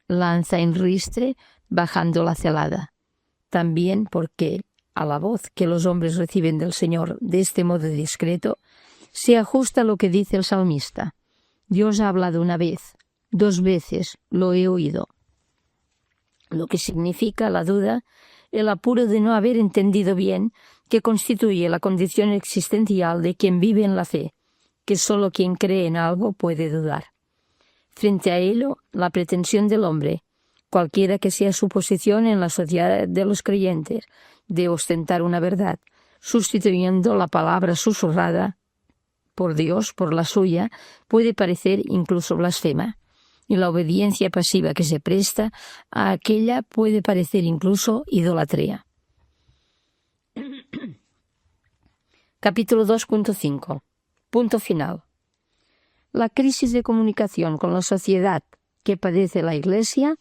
lanza en ristre, bajando la celada. También porque, a la voz que los hombres reciben del Señor de este modo discreto, se ajusta lo que dice el salmista. Dios ha hablado una vez, 2 veces lo he oído. Lo que significa la duda, el apuro de no haber entendido bien, que constituye la condición existencial de quien vive en la fe, que sólo quien cree en algo puede dudar. Frente a ello, la pretensión del hombre, cualquiera que sea su posición en la sociedad de los creyentes, de ostentar una verdad, sustituyendo la palabra susurrada por Dios por la suya, puede parecer incluso blasfema, y la obediencia pasiva que se presta a aquella puede parecer incluso idolatría. Capítulo 2.5. Punto final. La crisis de comunicación con la sociedad que padece la Iglesia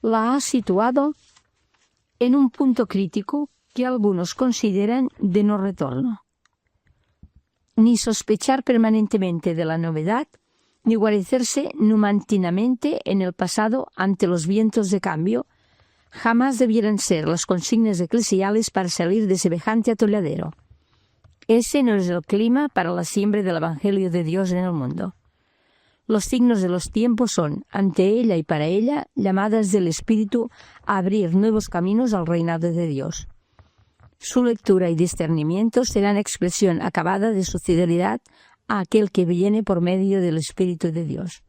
la ha situado en un punto crítico que algunos consideran de no retorno. Ni sospechar permanentemente de la novedad, ni guarecerse numantinamente en el pasado ante los vientos de cambio, jamás debieran ser las consignas eclesiales para salir de semejante atolladero. Ese no es el clima para la siembra del Evangelio de Dios en el mundo. Los signos de los tiempos son, ante ella y para ella, llamadas del Espíritu a abrir nuevos caminos al reinado de Dios. Su lectura y discernimiento serán expresión acabada de su fidelidad a aquel que viene por medio del Espíritu de Dios.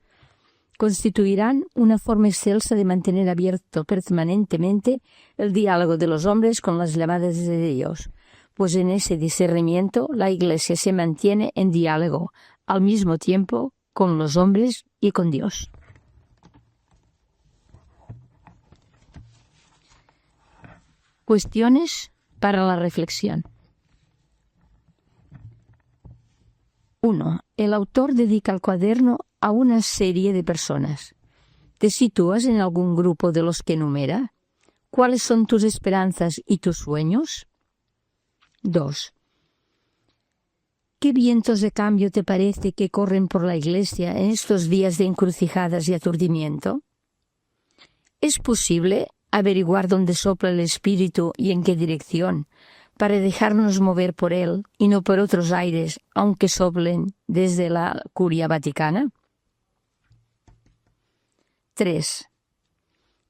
Constituirán una forma excelsa de mantener abierto permanentemente el diálogo de los hombres con las llamadas de Dios, pues en ese discernimiento la Iglesia se mantiene en diálogo al mismo tiempo con los hombres y con Dios. Cuestiones para la reflexión. 1. El autor dedica el cuaderno a una serie de personas. ¿Te sitúas en algún grupo de los que enumera? ¿Cuáles son tus esperanzas y tus sueños? 2. ¿Qué vientos de cambio te parece que corren por la Iglesia en estos días de encrucijadas y aturdimiento? ¿Es posible averiguar dónde sopla el Espíritu y en qué dirección, para dejarnos mover por él y no por otros aires, aunque soplen desde la Curia Vaticana? 3.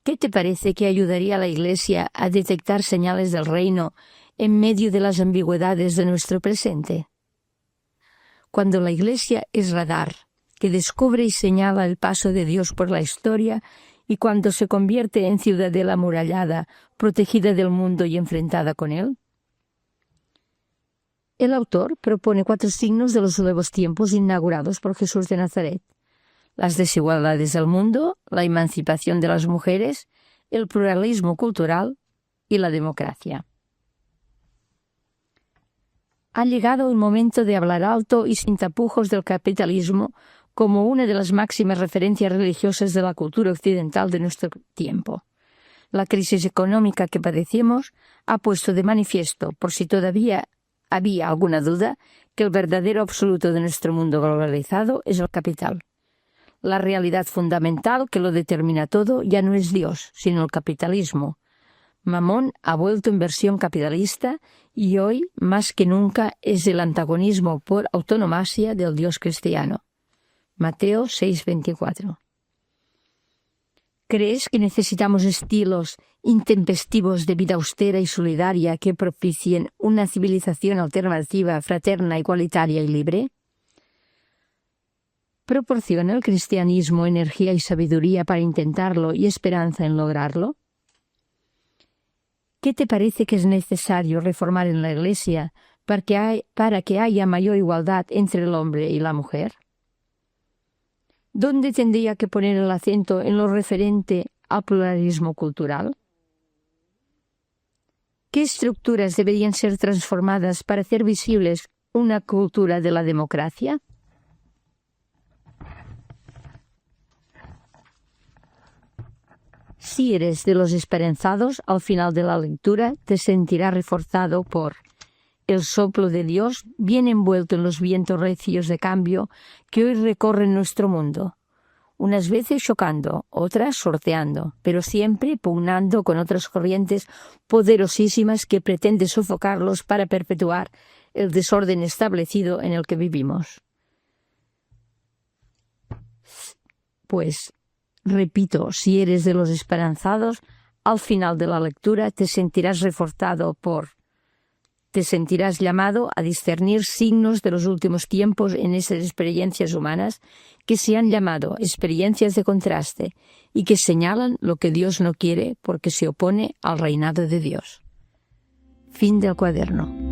¿Qué te parece que ayudaría a la Iglesia a detectar señales del reino en medio de las ambigüedades de nuestro presente? Cuando la Iglesia es radar, que descubre y señala el paso de Dios por la historia, y cuando se convierte en ciudadela amurallada, protegida del mundo y enfrentada con él. El autor propone 4 signos de los nuevos tiempos inaugurados por Jesús de Nazaret: las desigualdades del mundo, la emancipación de las mujeres, el pluralismo cultural y la democracia. Ha llegado el momento de hablar alto y sin tapujos del capitalismo como una de las máximas referencias religiosas de la cultura occidental de nuestro tiempo. La crisis económica que padecemos ha puesto de manifiesto, por si todavía había alguna duda, que el verdadero absoluto de nuestro mundo globalizado es el capital. La realidad fundamental que lo determina todo ya no es Dios, sino el capitalismo. Mamón ha vuelto inversión capitalista y hoy, más que nunca, es el antagonismo por autonomasia del Dios cristiano. Mateo 6:24. ¿Crees que necesitamos estilos intempestivos de vida austera y solidaria que propicien una civilización alternativa, fraterna, igualitaria y libre? ¿Proporciona el cristianismo energía y sabiduría para intentarlo y esperanza en lograrlo? ¿Qué te parece que es necesario reformar en la Iglesia para que haya mayor igualdad entre el hombre y la mujer? ¿Dónde tendría que poner el acento en lo referente al pluralismo cultural? ¿Qué estructuras deberían ser transformadas para hacer visibles una cultura de la democracia? Si eres de los esperanzados, al final de la lectura te sentirás reforzado por el soplo de Dios bien envuelto en los vientos recios de cambio que hoy recorren nuestro mundo, unas veces chocando, otras sorteando, pero siempre pugnando con otras corrientes poderosísimas que pretenden sofocarlos para perpetuar el desorden establecido en el que vivimos. Pues, repito, si eres de los esperanzados, al final de la lectura te sentirás reforzado te sentirás llamado a discernir signos de los últimos tiempos en esas experiencias humanas que se han llamado experiencias de contraste y que señalan lo que Dios no quiere porque se opone al reinado de Dios. Fin del cuaderno.